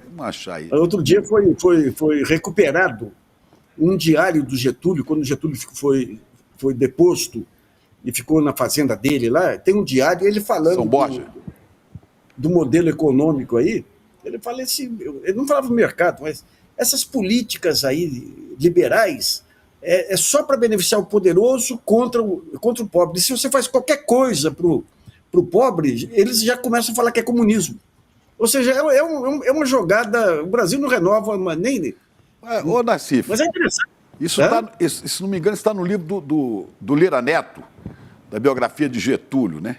Vamos achar aí. Outro dia foi recuperado um diário do Getúlio, quando o Getúlio foi deposto e ficou na fazenda dele lá, tem um diário, ele falando São Borja. do modelo econômico aí, ele fala assim, ele não falava do mercado, mas essas políticas aí liberais é só para beneficiar o poderoso contra o pobre. E se você faz qualquer coisa para o pobre, eles já começam a falar que é comunismo. Ou seja, é uma jogada, o Brasil não renova nem... Ô, Nassif, mas é interessante. Isso, se não me engano, está no livro do Lira Neto, da biografia de Getúlio, né?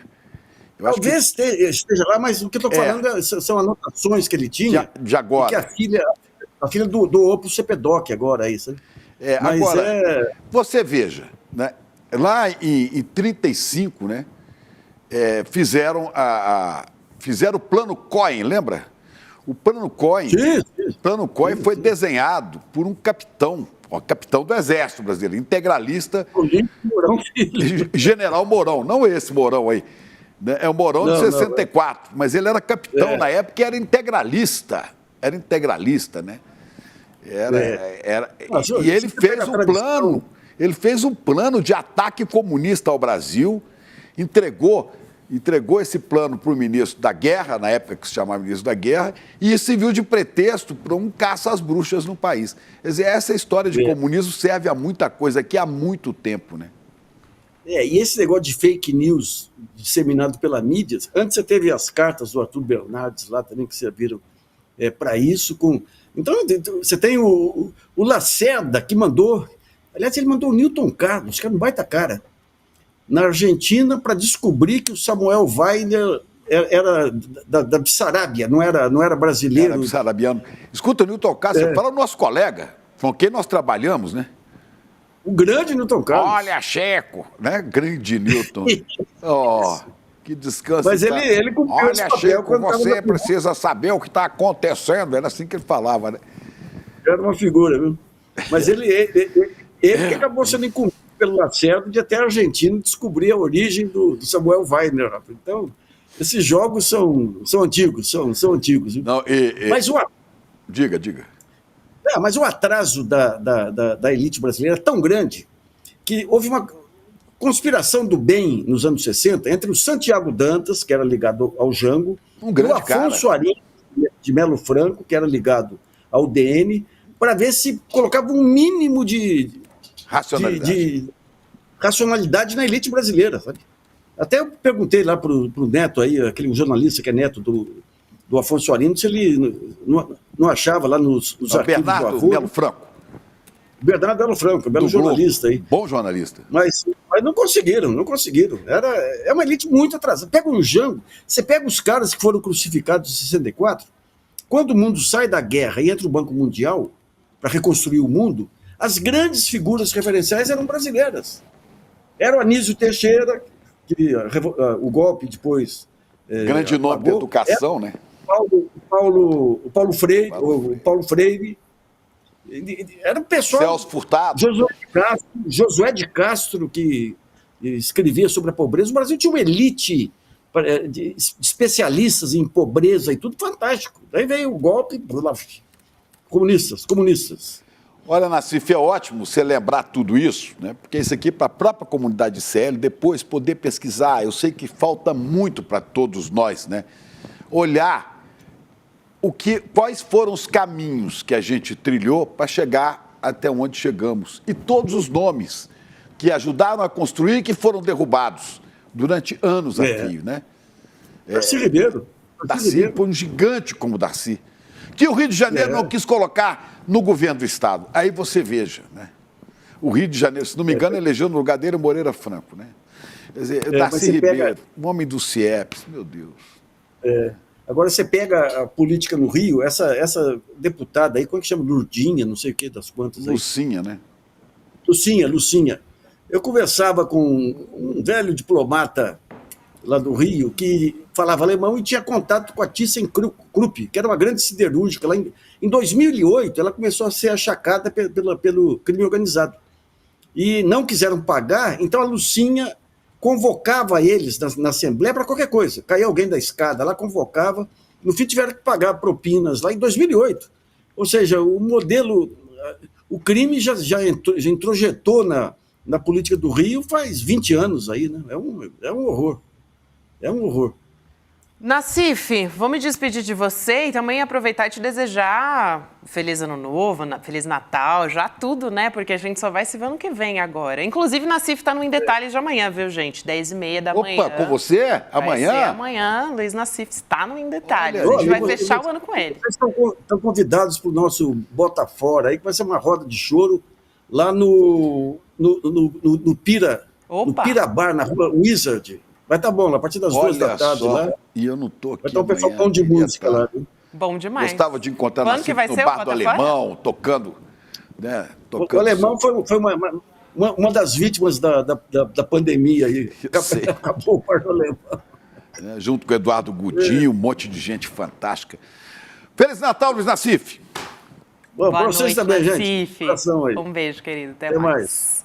Eu acho Talvez esteja lá, mas o que eu estou falando são anotações que ele tinha. De agora. Que a filha do Opus Cepedoc agora, aí, sabe? Mas Agora, você veja, né? Lá em 35, né, fizeram o plano Cohen, lembra? O plano Cohen, foi desenhado por um capitão do Exército Brasileiro, integralista, Mourão Filho. General Mourão, não esse Mourão aí, né? É o Mourão de 64, mas ele era capitão na época e era integralista, né? E ele fez um plano de ataque comunista ao Brasil, entregou esse plano para o ministro da Guerra, na época que se chamava ministro da Guerra, e serviu de pretexto para um caça às bruxas no país. Quer dizer, essa história de comunismo serve a muita coisa aqui há muito tempo, né? E esse negócio de fake news disseminado pela mídia, antes você teve as cartas do Arthur Bernardes lá também que serviram para isso. Então, você tem o Lacerda, que mandou, aliás, ele mandou o Newton Carlos, que era um baita cara, na Argentina para descobrir que o Samuel Weiner era da Bessarabia, não era brasileiro. Era bessarabiano. Escuta, o Newton Carlos, fala o nosso colega, com quem nós trabalhamos, né? O grande Newton Carlos. Olha, Checo, né? Grande Newton. Que descanso. Mas ele cumpriu esse papel. Checo, você precisa saber o que está acontecendo. Era assim que ele falava, né? Era uma figura, viu? Mas ele que acabou sendo incumbido pelo Lacerda de até a Argentina descobrir a origem do Samuel Weiner. Então, esses jogos são antigos, são antigos. Viu? Não, Mas Diga. Mas o atraso da elite brasileira é tão grande que houve uma conspiração do bem nos anos 60 entre o Santiago Dantas, que era ligado ao Jango, um grande e o Afonso Arinos de Melo Franco, que era ligado ao DN, para ver se colocava um mínimo de racionalidade na elite brasileira. Sabe? Até eu perguntei lá para o Neto, aí, aquele jornalista que é neto do Afonso Arinos, se ele não achava lá nos arquivos Bernardo do avô. Melo Franco. Bernardo Melo Franco, belo jornalista aí. Bom jornalista. Mas não conseguiram. É uma elite muito atrasada. Pega o Jango, você pega os caras que foram crucificados em 64, quando o mundo sai da guerra e entra o Banco Mundial para reconstruir o mundo, as grandes figuras referenciais eram brasileiras. Era o Anísio Teixeira, que o golpe depois... grande nome da educação, né? O Paulo Freire. Era um pessoal... Celso Furtado. Josué de Castro, que escrevia sobre a pobreza. O Brasil tinha uma elite de especialistas em pobreza e tudo fantástico. Daí veio o golpe, comunistas. Olha, Nassif, é ótimo você lembrar tudo isso, né? Porque isso aqui, para a própria comunidade CL, depois poder pesquisar, eu sei que falta muito para todos nós, né? Olhar quais foram os caminhos que a gente trilhou para chegar até onde chegamos. E todos os nomes que ajudaram a construir e que foram derrubados durante anos aqui, né? Darcy Ribeiro. Darcy foi um gigante como Darcy, que o Rio de Janeiro não quis colocar no governo do Estado. Aí você veja, né? O Rio de Janeiro, se não me engano, elegeu no lugar dele Moreira Franco, né? Quer dizer, Darcy Ribeiro, um homem do CIEPS, meu Deus. Agora você pega a política no Rio, essa deputada aí, como é que chama? Lurdinha, não sei o que, das quantas aí. Lucinha, né? Lucinha. Eu conversava com um velho diplomata lá do Rio, que falava alemão e tinha contato com a ThyssenKrupp, que era uma grande siderúrgica. Lá em 2008, ela começou a ser achacada pelo crime organizado. E não quiseram pagar, então a Lucinha convocava eles na Assembleia para qualquer coisa. Caía alguém da escada, ela convocava, no fim tiveram que pagar propinas lá em 2008. Ou seja, o modelo, o crime já introjetou na política do Rio faz 20 anos aí, né? É um horror. É um horror. Nassif, vou me despedir de você e também aproveitar e te desejar feliz ano novo, feliz Natal, já tudo, né? Porque a gente só vai se ver ano que vem agora. Inclusive, Nassif está no Em Detalhes de amanhã, viu, gente? 10h30 da manhã. Opa, com você? Amanhã? Vai ser amanhã, Luiz Nassif está no Em Detalhes. A gente vai fechar o ano com ele. Vocês estão convidados para o nosso Bota Fora aí, que vai ser uma roda de choro lá no Pira, no Pira Bar, na rua Wizard. Vai estar bom, a partir das 2 da tarde lá. E eu não estou aqui. Vai estar um pessoal bom de música lá, viu? Bom demais. Gostava de encontrar Quando que vai no ser Bar do Alemão, tocando né, O tocando... alemão foi uma das vítimas da pandemia aí. Acabou o parto alemão. Né, junto com o Eduardo Godinho, um monte de gente fantástica. Feliz Natal, Luiz Nassif! Bom, Boa para vocês noite, também, Nassif. gente. Um beijo, querido. Até Até mais.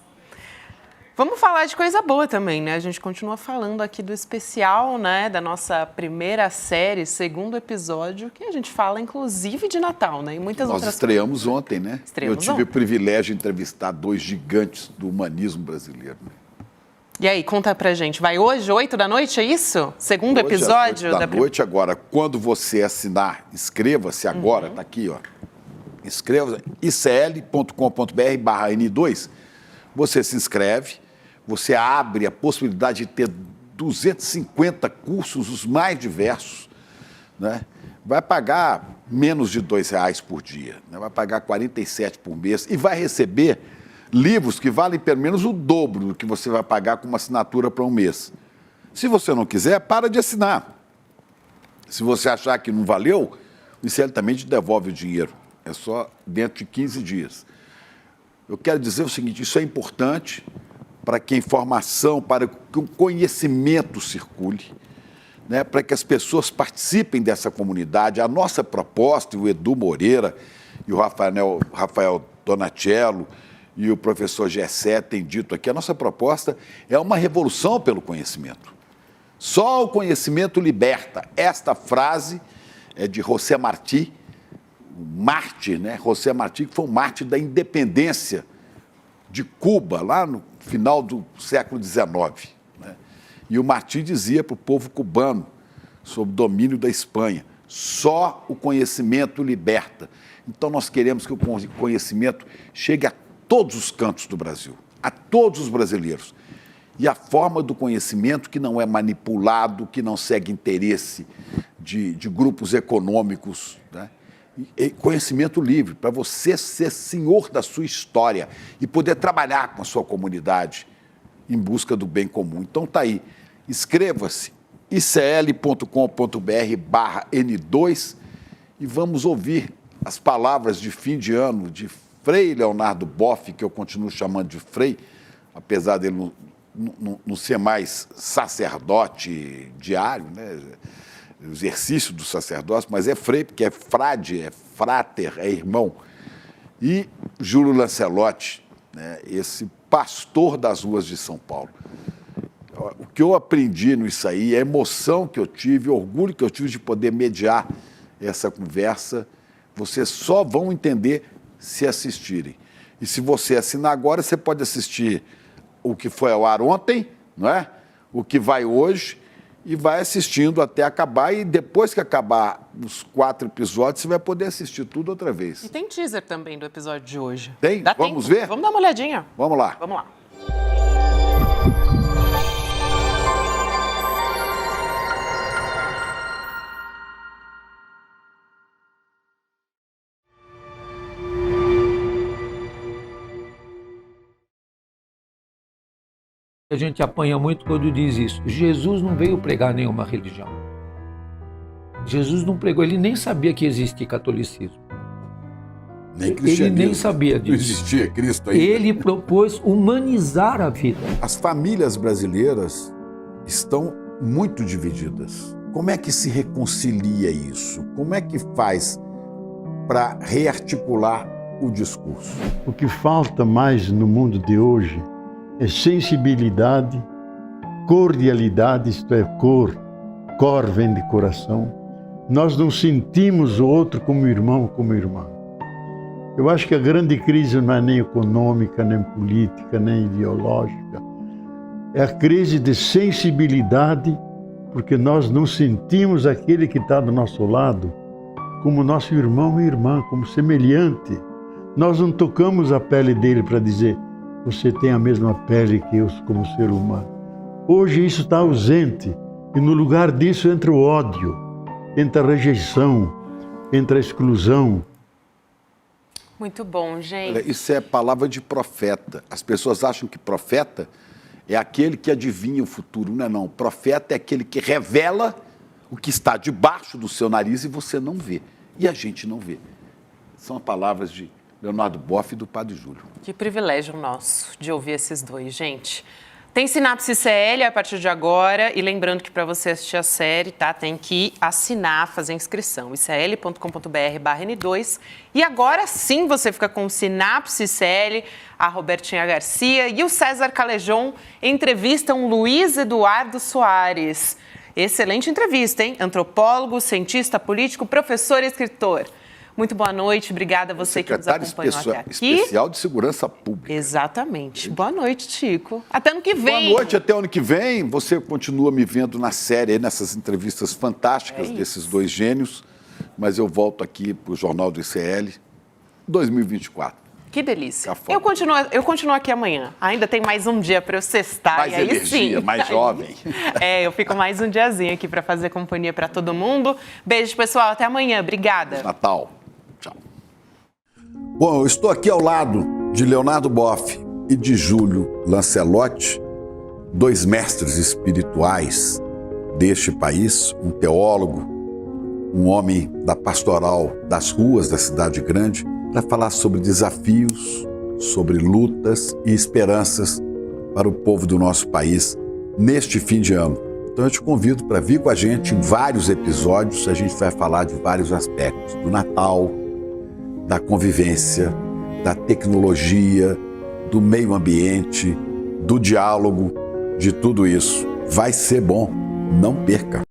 Vamos falar de coisa boa também, né? A gente continua falando aqui do especial, né? Da nossa primeira série, segundo episódio, que a gente fala, inclusive, de Natal, né? E muitas Nós outras estreamos ontem, né? Estreamos Eu tive ontem. o privilégio de entrevistar 2 gigantes do humanismo brasileiro. Né? E aí, conta pra gente. Vai hoje, 8 da noite, é isso? Segundo Hoje, episódio? às 8 da noite, agora, quando você assinar, inscreva-se agora, tá aqui, ó. Inscreva-se, icl.com.br/N2. Você se inscreve, você abre a possibilidade de ter 250 cursos, os mais diversos, né? Vai pagar menos de R$2 por dia, né? Vai pagar 47 por mês e vai receber livros que valem pelo menos o dobro do que você vai pagar com uma assinatura para um mês. Se você não quiser, para de assinar. Se você achar que não valeu, o ICL também te devolve o dinheiro. É só dentro de 15 dias. Eu quero dizer o seguinte, isso é importante para que a informação, para que o conhecimento circule, né, para que as pessoas participem dessa comunidade. A nossa proposta, o Edu Moreira e o Rafael Donatello e o professor Gessé têm dito aqui, a nossa proposta é uma revolução pelo conhecimento. Só o conhecimento liberta. Esta frase é de José Martí, mártir, né? José Martí, que foi um mártir da independência de Cuba, lá no final do século XIX. Né? E o Martí dizia para o povo cubano, sob domínio da Espanha, só o conhecimento liberta. Então, nós queremos que o conhecimento chegue a todos os cantos do Brasil, a todos os brasileiros. E a forma do conhecimento que não é manipulado, que não segue interesse de grupos econômicos, né? E conhecimento livre, para você ser senhor da sua história e poder trabalhar com a sua comunidade em busca do bem comum. Então tá aí, inscreva-se, icl.com.br/N2 e vamos ouvir as palavras de fim de ano de Frei Leonardo Boff, que eu continuo chamando de Frei, apesar dele não ser mais sacerdote diário, né? O exercício do sacerdócio, mas é Frei, porque é frade, é frater, é irmão. E Júlio Lancelotti, né? Esse pastor das ruas de São Paulo. O que eu aprendi nisso aí, a emoção que eu tive, o orgulho que eu tive de poder mediar essa conversa, vocês só vão entender se assistirem. E se você assinar agora, você pode assistir o que foi ao ar ontem, não é? O que vai hoje, e vai assistindo até acabar, e depois que acabar os 4 episódios, você vai poder assistir tudo outra vez. E tem teaser também do episódio de hoje. Tem? Vamos ver? Vamos dar uma olhadinha. Vamos lá. Vamos lá. A gente apanha muito quando diz isso. Jesus não veio pregar nenhuma religião. Jesus não pregou, ele nem sabia que existia catolicismo. Nem ele nem sabia disso. Não existia Cristo ainda. Ele propôs humanizar a vida. As famílias brasileiras estão muito divididas. Como é que se reconcilia isso? Como é que faz para rearticular o discurso? O que falta mais no mundo de hoje é sensibilidade, cordialidade, isto é, cor vem de coração. Nós não sentimos o outro como irmão, como irmã. Eu acho que a grande crise não é nem econômica, nem política, nem ideológica. É a crise de sensibilidade, porque nós não sentimos aquele que está do nosso lado como nosso irmão e irmã, como semelhante. Nós não tocamos a pele dele para dizer: você tem a mesma pele que eu como ser humano. Hoje isso está ausente e no lugar disso entra o ódio, entra a rejeição, entra a exclusão. Muito bom, gente. Olha, isso é palavra de profeta. As pessoas acham que profeta é aquele que adivinha o futuro. Não é não. Profeta é aquele que revela o que está debaixo do seu nariz e você não vê. E a gente não vê. São palavras de Leonardo Boff e do Padre Júlio. Que privilégio nosso de ouvir esses dois, gente. Tem Sinapse CL a partir de agora e lembrando que para você assistir a série, tá, tem que assinar, fazer inscrição, icl.com.br/N2 e agora sim você fica com o Sinapse CL, a Robertinha Garcia e o César Calejon entrevistam Luiz Eduardo Soares. Excelente entrevista, hein? Antropólogo, cientista político, professor e escritor. Muito boa noite, obrigada a você que nos acompanhou até aqui. Especial de Segurança Pública. Exatamente. Boa noite, Chico. Até ano que vem. Boa noite, até ano que vem. Você continua me vendo na série, nessas entrevistas fantásticas desses dois gênios, mas eu volto aqui para o Jornal do ICL 2024. Que delícia. Eu continuo aqui amanhã. Ainda tem mais um dia para eu sextar. Mais e aí energia, sim. mais jovem. Eu fico mais um diazinho aqui para fazer companhia para todo mundo. Beijo, pessoal. Até amanhã. Obrigada. Natal. Tchau. Bom, eu estou aqui ao lado de Leonardo Boff e de Júlio Lancelotti, dois mestres espirituais deste país, um teólogo, um homem da pastoral das ruas da cidade grande, para falar sobre desafios, sobre lutas e esperanças para o povo do nosso país neste fim de ano. Então eu te convido para vir com a gente em vários episódios, a gente vai falar de vários aspectos, do Natal, da convivência, da tecnologia, do meio ambiente, do diálogo, de tudo isso. Vai ser bom, não perca!